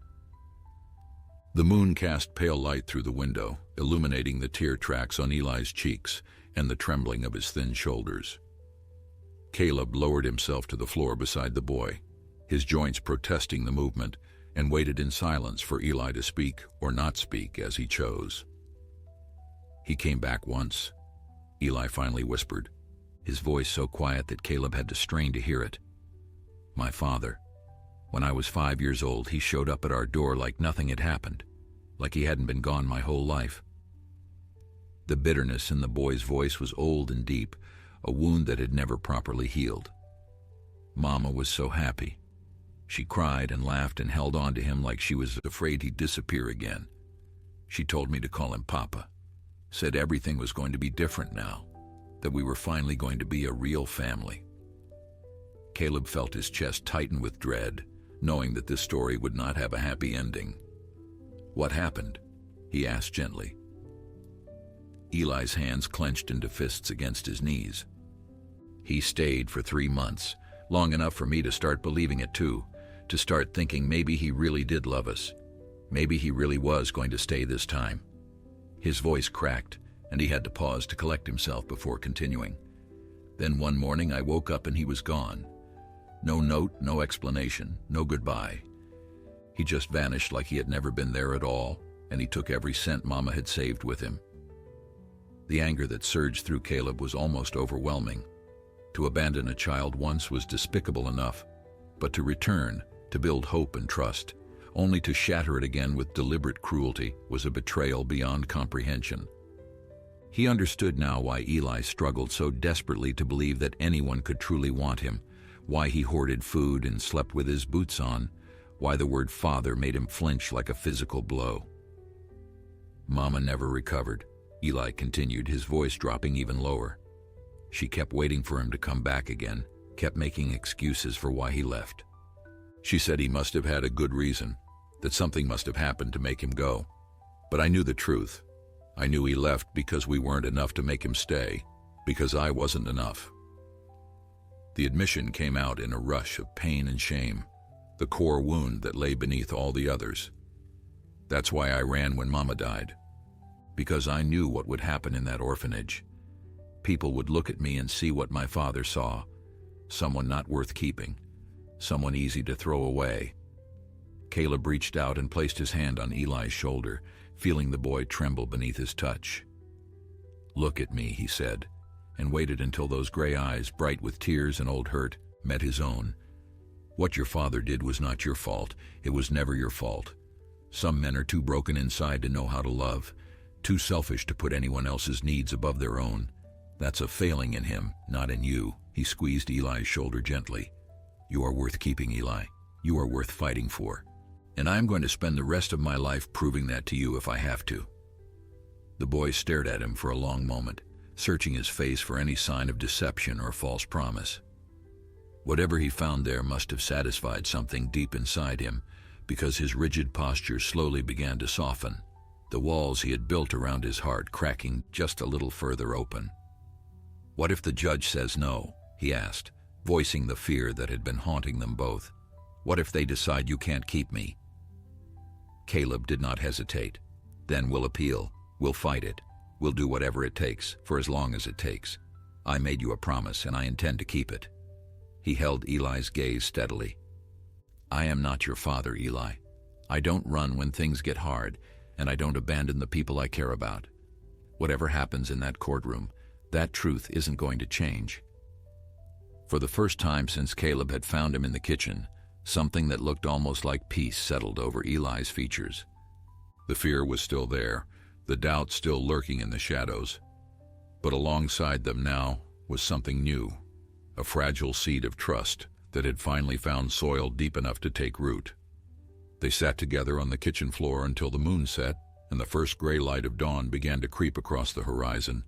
The moon cast pale light through the window, illuminating the tear tracks on Eli's cheeks and the trembling of his thin shoulders. Caleb lowered himself to the floor beside the boy, his joints protesting the movement, and waited in silence for Eli to speak or not speak as he chose. He came back once, Eli finally whispered, his voice so quiet that Caleb had to strain to hear it. "My father. When I was 5 years old, he showed up at our door like nothing had happened, like he hadn't been gone my whole life." The bitterness in the boy's voice was old and deep, a wound that had never properly healed. Mama was so happy. She cried and laughed and held on to him like she was afraid he'd disappear again. She told me to call him Papa, said everything was going to be different now, that we were finally going to be a real family. Caleb felt his chest tighten with dread, knowing that this story would not have a happy ending. "What happened?" he asked gently. Eli's hands clenched into fists against his knees. "He stayed for 3 months, long enough for me to start believing it too, to start thinking maybe he really did love us. Maybe he really was going to stay this time." His voice cracked, and he had to pause to collect himself before continuing. "Then one morning I woke up and he was gone. No note, no explanation, no goodbye. He just vanished like he had never been there at all, and he took every cent Mama had saved with him." The anger that surged through Caleb was almost overwhelming. To abandon a child once was despicable enough, but to return, to build hope and trust, only to shatter it again with deliberate cruelty, was a betrayal beyond comprehension. He understood now why Eli struggled so desperately to believe that anyone could truly want him, why he hoarded food and slept with his boots on, why the word father made him flinch like a physical blow. "Mama never recovered," Eli continued, his voice dropping even lower. "She kept waiting for him to come back again, kept making excuses for why he left. She said he must have had a good reason, that something must have happened to make him go. But I knew the truth. I knew he left because we weren't enough to make him stay, because I wasn't enough." The admission came out in a rush of pain and shame, the core wound that lay beneath all the others. "That's why I ran when Mama died. Because I knew what would happen in that orphanage. People would look at me and see what my father saw, someone not worth keeping, someone easy to throw away." Caleb reached out and placed his hand on Eli's shoulder, feeling the boy tremble beneath his touch. "Look at me," he said, and waited until those gray eyes, bright with tears and old hurt, met his own. "What your father did was not your fault. It was never your fault. Some men are too broken inside to know how to love, too selfish to put anyone else's needs above their own. That's a failing in him, not in you. He squeezed Eli's shoulder gently. You are worth keeping, Eli. You are worth fighting for. And I'm going to spend the rest of my life proving that to you if I have to. The boy stared at him for a long moment, searching his face for any sign of deception or false promise. Whatever he found there must have satisfied something deep inside him, because his rigid posture slowly began to soften, the walls he had built around his heart cracking just a little further open. What if the judge says no? He asked, voicing the fear that had been haunting them both. What if they decide you can't keep me? Caleb did not hesitate. Then we'll appeal. We'll fight it. We'll do whatever it takes, for as long as it takes. I made you a promise, and I intend to keep it. He held Eli's gaze steadily. I am not your father, Eli. I don't run when things get hard, and I don't abandon the people I care about. Whatever happens in that courtroom, that truth isn't going to change. For the first time since Caleb had found him in the kitchen, something that looked almost like peace settled over Eli's features. The fear was still there, the doubt still lurking in the shadows. But alongside them now was something new, a fragile seed of trust that had finally found soil deep enough to take root. They sat together on the kitchen floor until the moon set and the first gray light of dawn began to creep across the horizon,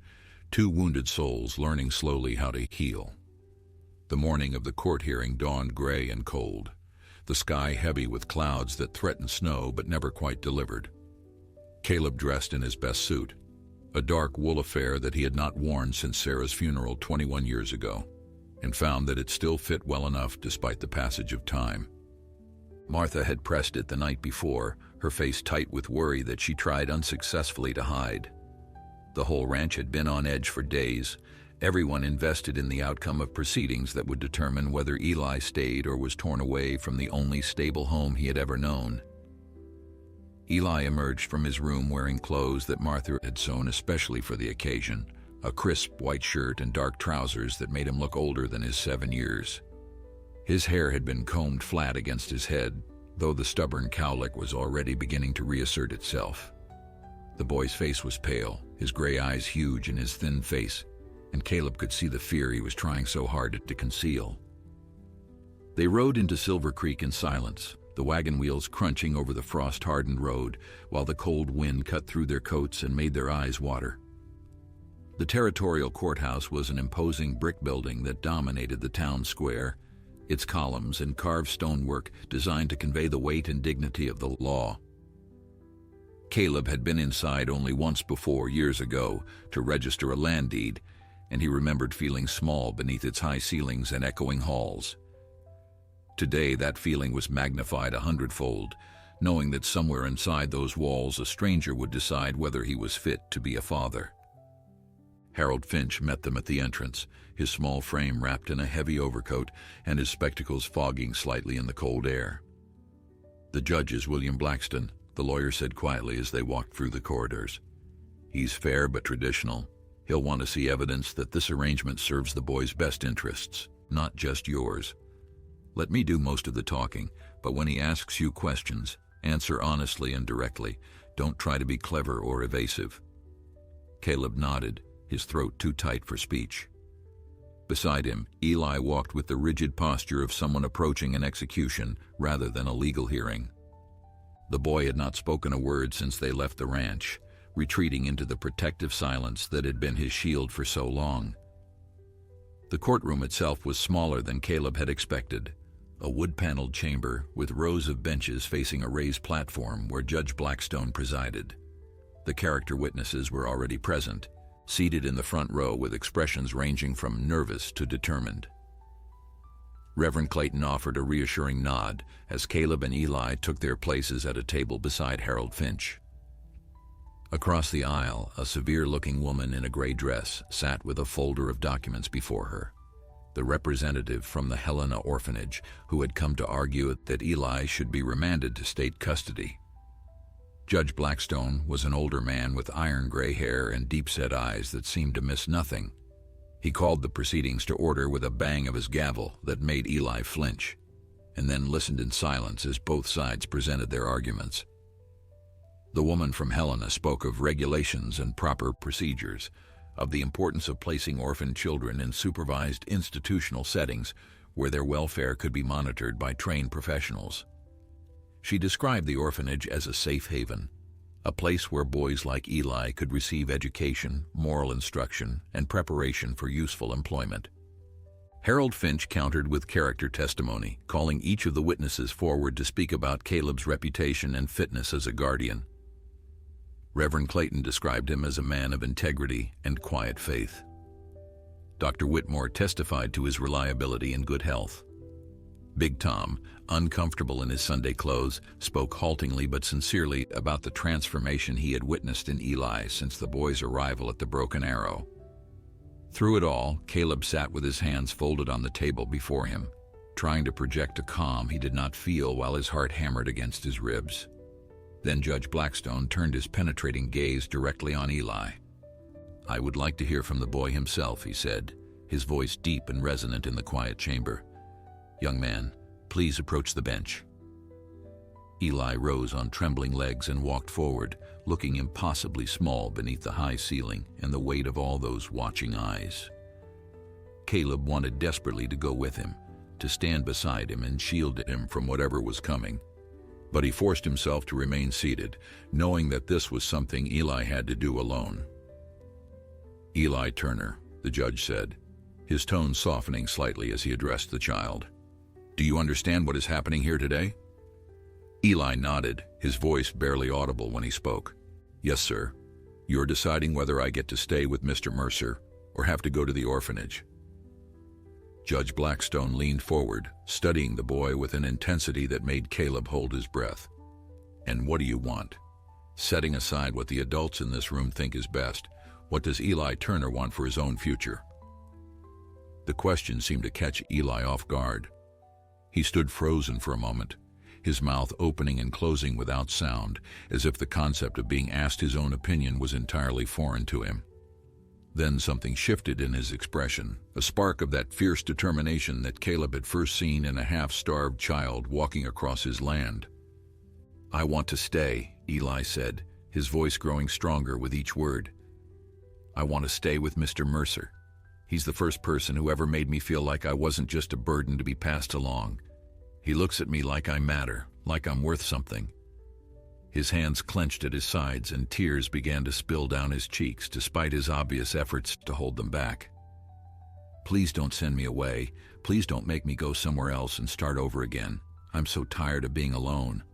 two wounded souls learning slowly how to heal. The morning of the court hearing dawned gray and cold, the sky heavy with clouds that threatened snow but never quite delivered. Caleb dressed in his best suit, a dark wool affair that he had not worn since Sarah's funeral 21 years ago, and found that it still fit well enough despite the passage of time. Martha had pressed it the night before, her face tight with worry that she tried unsuccessfully to hide. The whole ranch had been on edge for days, everyone invested in the outcome of proceedings that would determine whether Eli stayed or was torn away from the only stable home he had ever known. Eli emerged from his room wearing clothes that Martha had sewn especially for the occasion, a crisp white shirt and dark trousers that made him look older than his 7 years. His hair had been combed flat against his head, though the stubborn cowlick was already beginning to reassert itself. The boy's face was pale, his gray eyes huge in his thin face, and Caleb could see the fear he was trying so hard to conceal. They rode into Silver Creek in silence, the wagon wheels crunching over the frost-hardened road while the cold wind cut through their coats and made their eyes water. The territorial courthouse was an imposing brick building that dominated the town square, its columns and carved stonework designed to convey the weight and dignity of the law. Caleb had been inside only once before, years ago, to register a land deed, and he remembered feeling small beneath its high ceilings and echoing halls. Today that feeling was magnified 100-fold, knowing that somewhere inside those walls a stranger would decide whether he was fit to be a father. Harold Finch met them at the entrance, his small frame wrapped in a heavy overcoat and his spectacles fogging slightly in the cold air. The judge is William Blackstone, the lawyer said quietly as they walked through the corridors. He's fair but traditional. He'll want to see evidence that this arrangement serves the boy's best interests, not just yours. Let me do most of the talking, but when he asks you questions, answer honestly and directly. Don't try to be clever or evasive. Caleb nodded, his throat too tight for speech. Beside him, Eli walked with the rigid posture of someone approaching an execution rather than a legal hearing. The boy had not spoken a word since they left the ranch, retreating into the protective silence that had been his shield for so long. The courtroom itself was smaller than Caleb had expected, a wood-paneled chamber with rows of benches facing a raised platform where Judge Blackstone presided. The character witnesses were already present, seated in the front row with expressions ranging from nervous to determined. Reverend Clayton offered a reassuring nod as Caleb and Eli took their places at a table beside Harold Finch. Across the aisle, a severe-looking woman in a gray dress sat with a folder of documents before her, the representative from the Helena orphanage who had come to argue that Eli should be remanded to state custody. Judge Blackstone was an older man with iron-gray hair and deep-set eyes that seemed to miss nothing. He called the proceedings to order with a bang of his gavel that made Eli flinch, and then listened in silence as both sides presented their arguments. The woman from Helena spoke of regulations and proper procedures, of the importance of placing orphan children in supervised institutional settings where their welfare could be monitored by trained professionals. She described the orphanage as a safe haven, a place where boys like Eli could receive education, moral instruction, and preparation for useful employment. Harold Finch countered with character testimony, calling each of the witnesses forward to speak about Caleb's reputation and fitness as a guardian. Reverend Clayton described him as a man of integrity and quiet faith. Dr. Whitmore testified to his reliability and good health. Big Tom, uncomfortable in his Sunday clothes, spoke haltingly but sincerely about the transformation he had witnessed in Eli since the boy's arrival at the Broken Arrow. Through it all, Caleb sat with his hands folded on the table before him, trying to project a calm he did not feel while his heart hammered against his ribs. Then Judge Blackstone turned his penetrating gaze directly on Eli. "I would like to hear from the boy himself," he said, his voice deep and resonant in the quiet chamber. "Young man, please approach the bench." Eli rose on trembling legs and walked forward, looking impossibly small beneath the high ceiling and the weight of all those watching eyes. Caleb wanted desperately to go with him, to stand beside him and shield him from whatever was coming. But he forced himself to remain seated, knowing that this was something Eli had to do alone. "Eli Turner," the judge said, his tone softening slightly as he addressed the child. "Do you understand what is happening here today?" Eli nodded, his voice barely audible when he spoke. "Yes, sir. You're deciding whether I get to stay with Mr. Mercer or have to go to the orphanage." Judge Blackstone leaned forward, studying the boy with an intensity that made Caleb hold his breath. "And what do you want? Setting aside what the adults in this room think is best, what does Eli Turner want for his own future?" The question seemed to catch Eli off guard. He stood frozen for a moment, his mouth opening and closing without sound, as if the concept of being asked his own opinion was entirely foreign to him. Then something shifted in his expression, a spark of that fierce determination that Caleb had first seen in a half-starved child walking across his land. "I want to stay," Eli said, his voice growing stronger with each word. "I want to stay with Mr. Mercer. He's the first person who ever made me feel like I wasn't just a burden to be passed along. He looks at me like I matter, like I'm worth something." His hands clenched at his sides and tears began to spill down his cheeks despite his obvious efforts to hold them back. "Please don't send me away. Please don't make me go somewhere else and start over again. I'm so tired of being alone."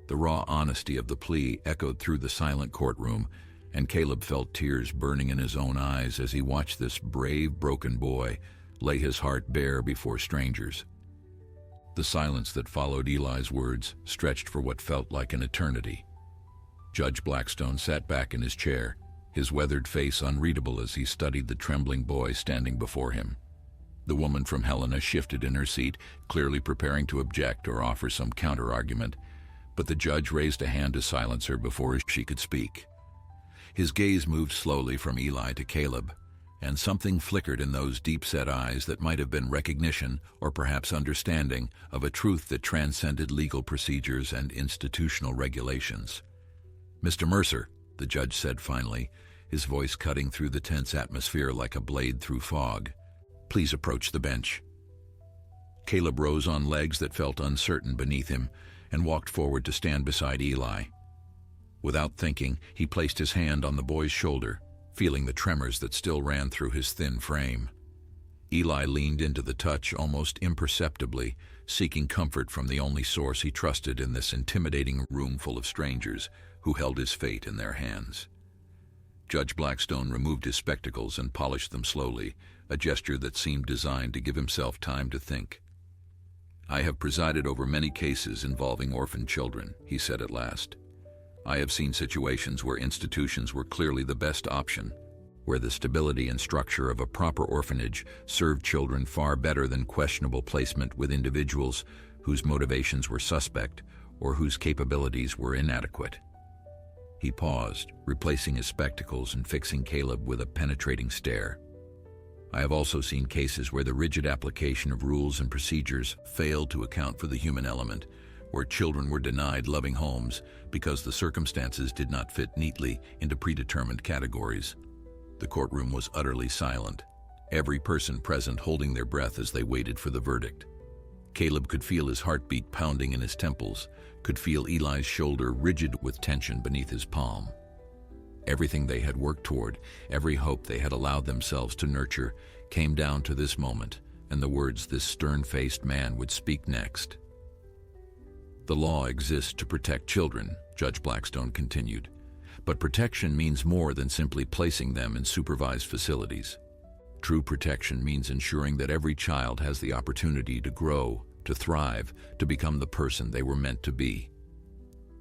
The raw honesty of the plea echoed through the silent courtroom, and Caleb felt tears burning in his own eyes as he watched this brave, broken boy lay his heart bare before strangers. The silence that followed Eli's words stretched for what felt like an eternity. Judge Blackstone sat back in his chair, his weathered face unreadable as he studied the trembling boy standing before him. The woman from Helena shifted in her seat, clearly preparing to object or offer some counter-argument, but the judge raised a hand to silence her before she could speak. His gaze moved slowly from Eli to Caleb, and something flickered in those deep-set eyes that might have been recognition or perhaps understanding of a truth that transcended legal procedures and institutional regulations. "Mr. Mercer," the judge said finally, his voice cutting through the tense atmosphere like a blade through fog, "please approach the bench." Caleb rose on legs that felt uncertain beneath him and walked forward to stand beside Eli. Without thinking, he placed his hand on the boy's shoulder, feeling the tremors that still ran through his thin frame. Eli leaned into the touch almost imperceptibly, seeking comfort from the only source he trusted in this intimidating room full of strangers who held his fate in their hands. Judge Blackstone removed his spectacles and polished them slowly, a gesture that seemed designed to give himself time to think. "I have presided over many cases involving orphan children," he said at last. "I have seen situations where institutions were clearly the best option, where the stability and structure of a proper orphanage served children far better than questionable placement with individuals whose motivations were suspect or whose capabilities were inadequate." He paused, replacing his spectacles and fixing Caleb with a penetrating stare. "I have also seen cases where the rigid application of rules and procedures failed to account for the human element, where children were denied loving homes because the circumstances did not fit neatly into predetermined categories. The courtroom was utterly silent, every person present holding their breath as they waited for the verdict. Caleb could feel his heartbeat pounding in his temples, could feel Eli's shoulder rigid with tension beneath his palm. Everything they had worked toward, every hope they had allowed themselves to nurture, came down to this moment, and the words this stern-faced man would speak next. "The law exists to protect children," Judge Blackstone continued, "but protection means more than simply placing them in supervised facilities. True protection means ensuring that every child has the opportunity to grow, to thrive, to become the person they were meant to be."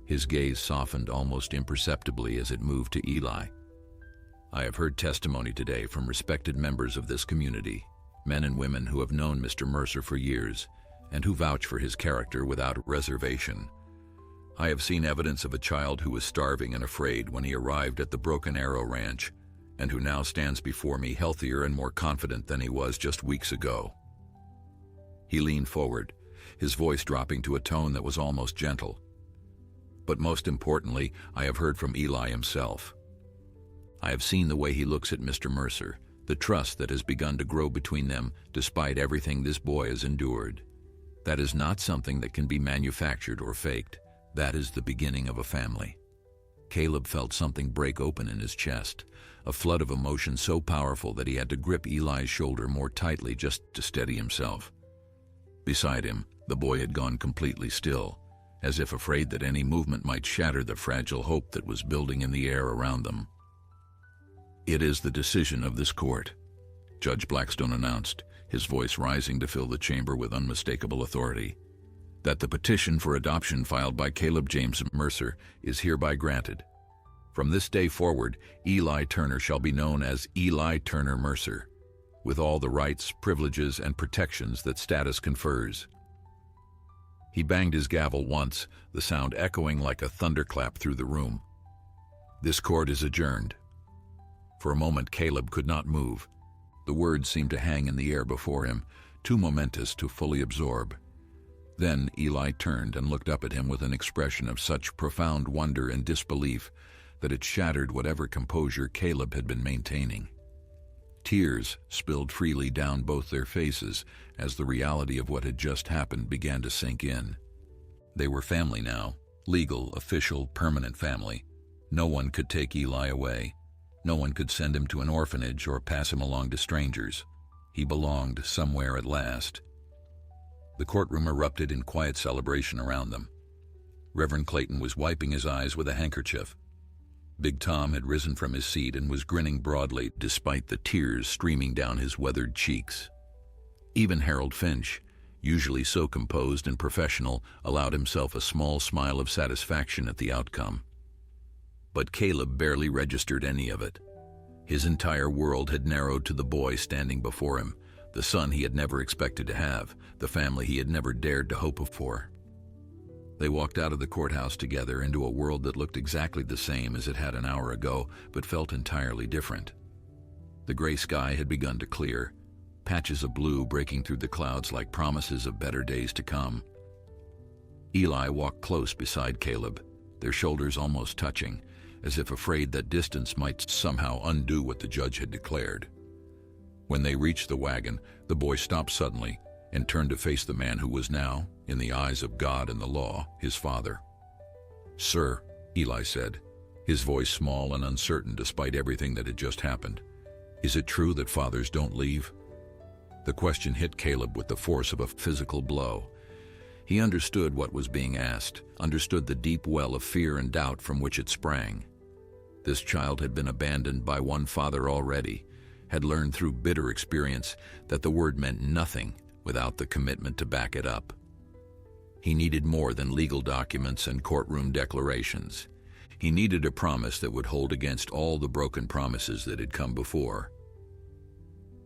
His gaze softened almost imperceptibly as it moved to Eli. "I have heard testimony today from respected members of this community, men and women who have known Mr. Mercer for years, and who vouch for his character without reservation. I have seen evidence of a child who was starving and afraid when he arrived at the Broken Arrow Ranch, and who now stands before me healthier and more confident than he was just weeks ago." He leaned forward, his voice dropping to a tone that was almost gentle. "But most importantly, I have heard from Eli himself. I have seen the way he looks at Mr. Mercer, the trust that has begun to grow between them despite everything this boy has endured. That is not something that can be manufactured or faked. That is the beginning of a family." Caleb felt something break open in his chest, a flood of emotion so powerful that he had to grip Eli's shoulder more tightly just to steady himself. Beside him, the boy had gone completely still, as if afraid that any movement might shatter the fragile hope that was building in the air around them. "It is the decision of this court," Judge Blackstone announced, his voice rising to fill the chamber with unmistakable authority, "that the petition for adoption filed by Caleb James Mercer is hereby granted. From this day forward, Eli Turner shall be known as Eli Turner Mercer, with all the rights, privileges, and protections that status confers." He banged his gavel once, the sound echoing like a thunderclap through the room. "This court is adjourned." For a moment, Caleb could not move. The words seemed to hang in the air before him, too momentous to fully absorb. Then Eli turned and looked up at him with an expression of such profound wonder and disbelief that it shattered whatever composure Caleb had been maintaining. Tears spilled freely down both their faces as the reality of what had just happened began to sink in. They were family now, legal, official, permanent family. No one could take Eli away. No one could send him to an orphanage or pass him along to strangers. He belonged somewhere at last. The courtroom erupted in quiet celebration around them. Reverend Clayton was wiping his eyes with a handkerchief. Big Tom had risen from his seat and was grinning broadly despite the tears streaming down his weathered cheeks. Even Harold Finch, usually so composed and professional, allowed himself a small smile of satisfaction at the outcome. But Caleb barely registered any of it. His entire world had narrowed to the boy standing before him, the son he had never expected to have, the family he had never dared to hope for. They walked out of the courthouse together into a world that looked exactly the same as it had an hour ago, but felt entirely different. The gray sky had begun to clear, patches of blue breaking through the clouds like promises of better days to come. Eli walked close beside Caleb, their shoulders almost touching, as if afraid that distance might somehow undo what the judge had declared. When they reached the wagon, the boy stopped suddenly and turned to face the man who was now, in the eyes of God and the law, his father. "Sir," Eli said, his voice small and uncertain despite everything that had just happened, "is it true that fathers don't leave?" The question hit Caleb with the force of a physical blow. He understood what was being asked, understood the deep well of fear and doubt from which it sprang. This child had been abandoned by one father already, had learned through bitter experience that the word meant nothing without the commitment to back it up. He needed more than legal documents and courtroom declarations. He needed a promise that would hold against all the broken promises that had come before.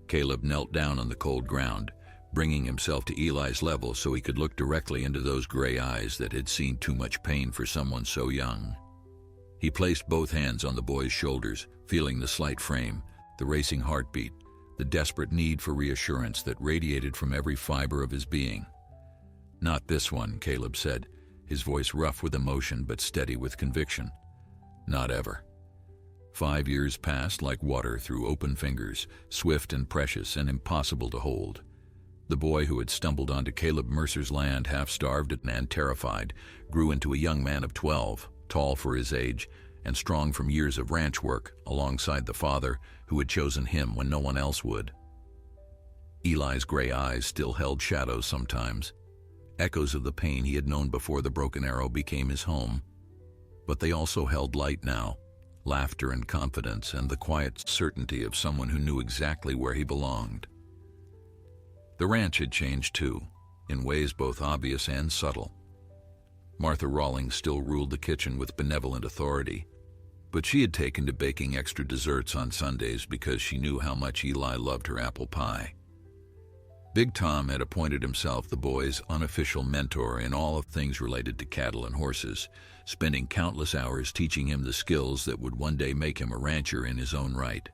Caleb knelt down on the cold ground, bringing himself to Eli's level so he could look directly into those gray eyes that had seen too much pain for someone so young. He placed both hands on the boy's shoulders, feeling the slight frame, the racing heartbeat, the desperate need for reassurance that radiated from every fiber of his being. "Not this one," Caleb said, his voice rough with emotion but steady with conviction. "Not ever." 5 years passed like water through open fingers, swift and precious and impossible to hold. The boy who had stumbled onto Caleb Mercer's land half-starved and terrified grew into a young man of 12, tall for his age and strong from years of ranch work alongside the father who had chosen him when no one else would. Eli's gray eyes still held shadows sometimes, echoes of the pain he had known before the broken arrow became his home. But they also held light now, laughter and confidence and the quiet certainty of someone who knew exactly where he belonged. The ranch had changed too, in ways both obvious and subtle. Martha Rawlings still ruled the kitchen with benevolent authority, but she had taken to baking extra desserts on Sundays because she knew how much Eli loved her apple pie. Big Tom had appointed himself the boy's unofficial mentor in all of things related to cattle and horses, spending countless hours teaching him the skills that would one day make him a rancher in his own right.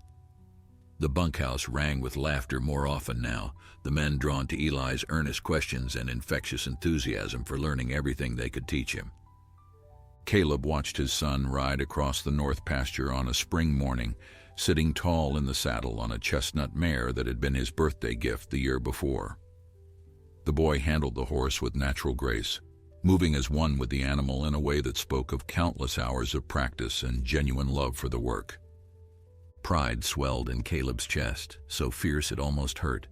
The bunkhouse rang with laughter more often now, the men drawn to Eli's earnest questions and infectious enthusiasm for learning everything they could teach him. Caleb watched his son ride across the north pasture on a spring morning, sitting tall in the saddle on a chestnut mare that had been his birthday gift the year before. The boy handled the horse with natural grace, moving as one with the animal in a way that spoke of countless hours of practice and genuine love for the work. Pride swelled in Caleb's chest, so fierce it almost hurt,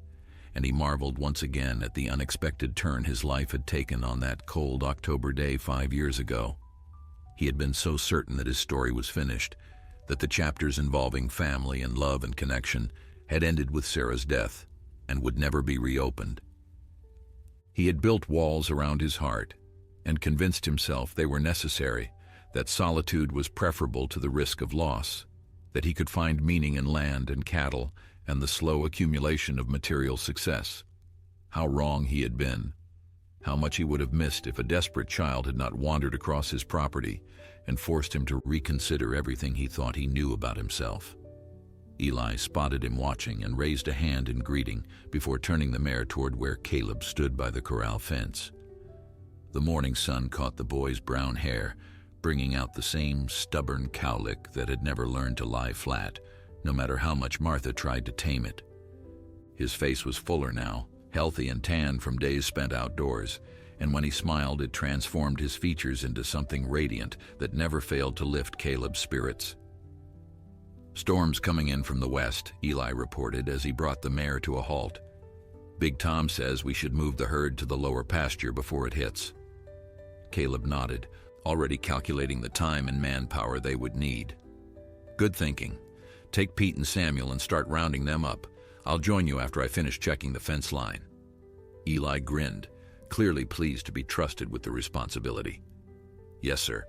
and he marveled once again at the unexpected turn his life had taken on that cold October day 5 years ago. He had been so certain that his story was finished, that the chapters involving family and love and connection had ended with Sarah's death and would never be reopened. He had built walls around his heart and convinced himself they were necessary, that solitude was preferable to the risk of loss, that he could find meaning in land and cattle and the slow accumulation of material success. How wrong he had been. How much he would have missed if a desperate child had not wandered across his property and forced him to reconsider everything he thought he knew about himself. Eli spotted him watching and raised a hand in greeting before turning the mare toward where Caleb stood by the corral fence. The morning sun caught the boy's brown hair, bringing out the same stubborn cowlick that had never learned to lie flat, no matter how much Martha tried to tame it. His face was fuller now, healthy and tanned from days spent outdoors, and when he smiled it transformed his features into something radiant that never failed to lift Caleb's spirits. "Storm's coming in from the west," Eli reported as he brought the mare to a halt. "Big Tom says we should move the herd to the lower pasture before it hits." Caleb nodded, already calculating the time and manpower they would need. "Good thinking. Take Pete and Samuel and start rounding them up. I'll join you after I finish checking the fence line." Eli grinned, clearly pleased to be trusted with the responsibility. "Yes, sir."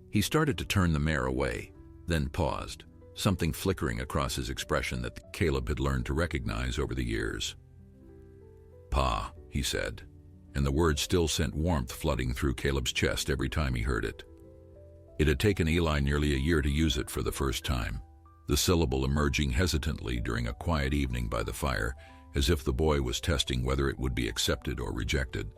He started to turn the mare away, then paused, something flickering across his expression that Caleb had learned to recognize over the years. "Pa," he said, and the word still sent warmth flooding through Caleb's chest every time he heard it. It had taken Eli nearly a year to use it for the first time, the syllable emerging hesitantly during a quiet evening by the fire, as if the boy was testing whether it would be accepted or rejected.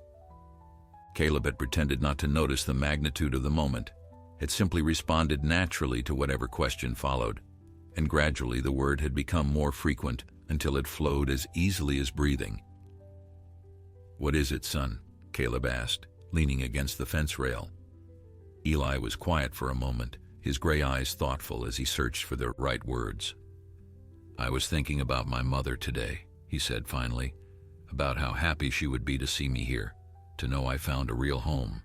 Caleb had pretended not to notice the magnitude of the moment, had simply responded naturally to whatever question followed, and gradually the word had become more frequent until it flowed as easily as breathing. "What is it, son?" Caleb asked, leaning against the fence rail. Eli was quiet for a moment, his gray eyes thoughtful as he searched for the right words. "I was thinking about my mother today," he said finally, "about how happy she would be to see me here, to know I found a real home."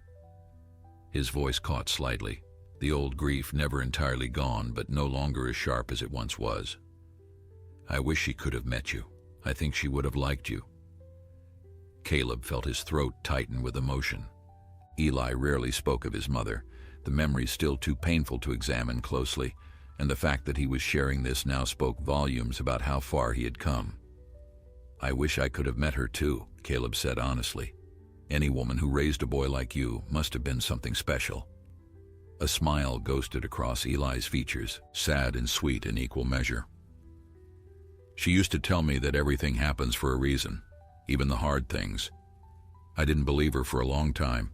His voice caught slightly, the old grief never entirely gone, but no longer as sharp as it once was. "I wish she could have met you. I think she would have liked you." Caleb felt his throat tighten with emotion. Eli rarely spoke of his mother, the memory still too painful to examine closely, and the fact that he was sharing this now spoke volumes about how far he had come. "I wish I could have met her too," Caleb said honestly. "Any woman who raised a boy like you must have been something special." A smile ghosted across Eli's features, sad and sweet in equal measure. "She used to tell me that everything happens for a reason, even the hard things. I didn't believe her for a long time,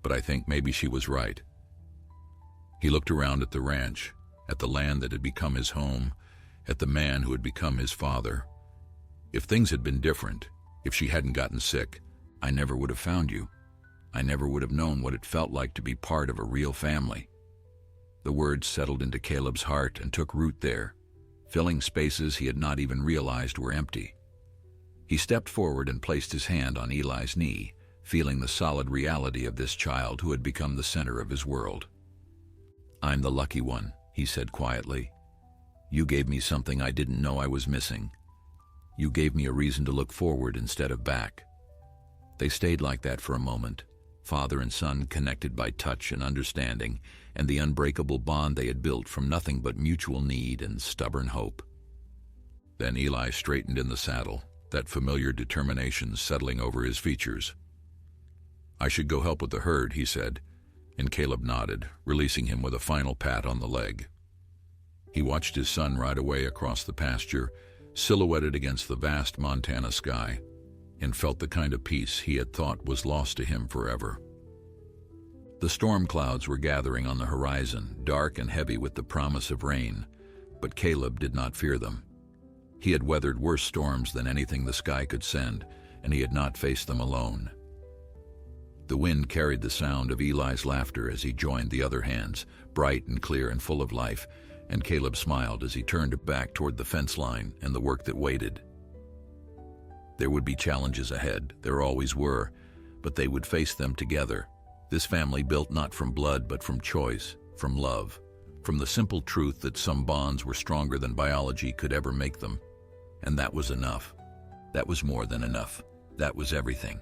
but I think maybe she was right. He looked around at the ranch, at the land that had become his home, at the man who had become his father. If things had been different, if she hadn't gotten sick, I never would have found you. I never would have known what it felt like to be part of a real family. The words settled into Caleb's heart and took root there, filling spaces he had not even realized were empty. He stepped forward and placed his hand on Eli's knee, feeling the solid reality of this child who had become the center of his world. "I'm the lucky one," he said quietly. "You gave me something I didn't know I was missing. You gave me a reason to look forward instead of back." They stayed like that for a moment, father and son connected by touch and understanding, and the unbreakable bond they had built from nothing but mutual need and stubborn hope. Then Eli straightened in the saddle, that familiar determination settling over his features. "I should go help with the herd," he said, and Caleb nodded, releasing him with a final pat on the leg. He watched his son ride away across the pasture, silhouetted against the vast Montana sky, and felt the kind of peace he had thought was lost to him forever. The storm clouds were gathering on the horizon, dark and heavy with the promise of rain, but Caleb did not fear them. He had weathered worse storms than anything the sky could send, and he had not faced them alone. The wind carried the sound of Eli's laughter as he joined the other hands, bright and clear and full of life, and Caleb smiled as he turned back toward the fence line and the work that waited. There would be challenges ahead, there always were, but they would face them together. This family built not from blood but from choice, from love, from the simple truth that some bonds were stronger than biology could ever make them. And that was enough. That was more than enough. That was everything.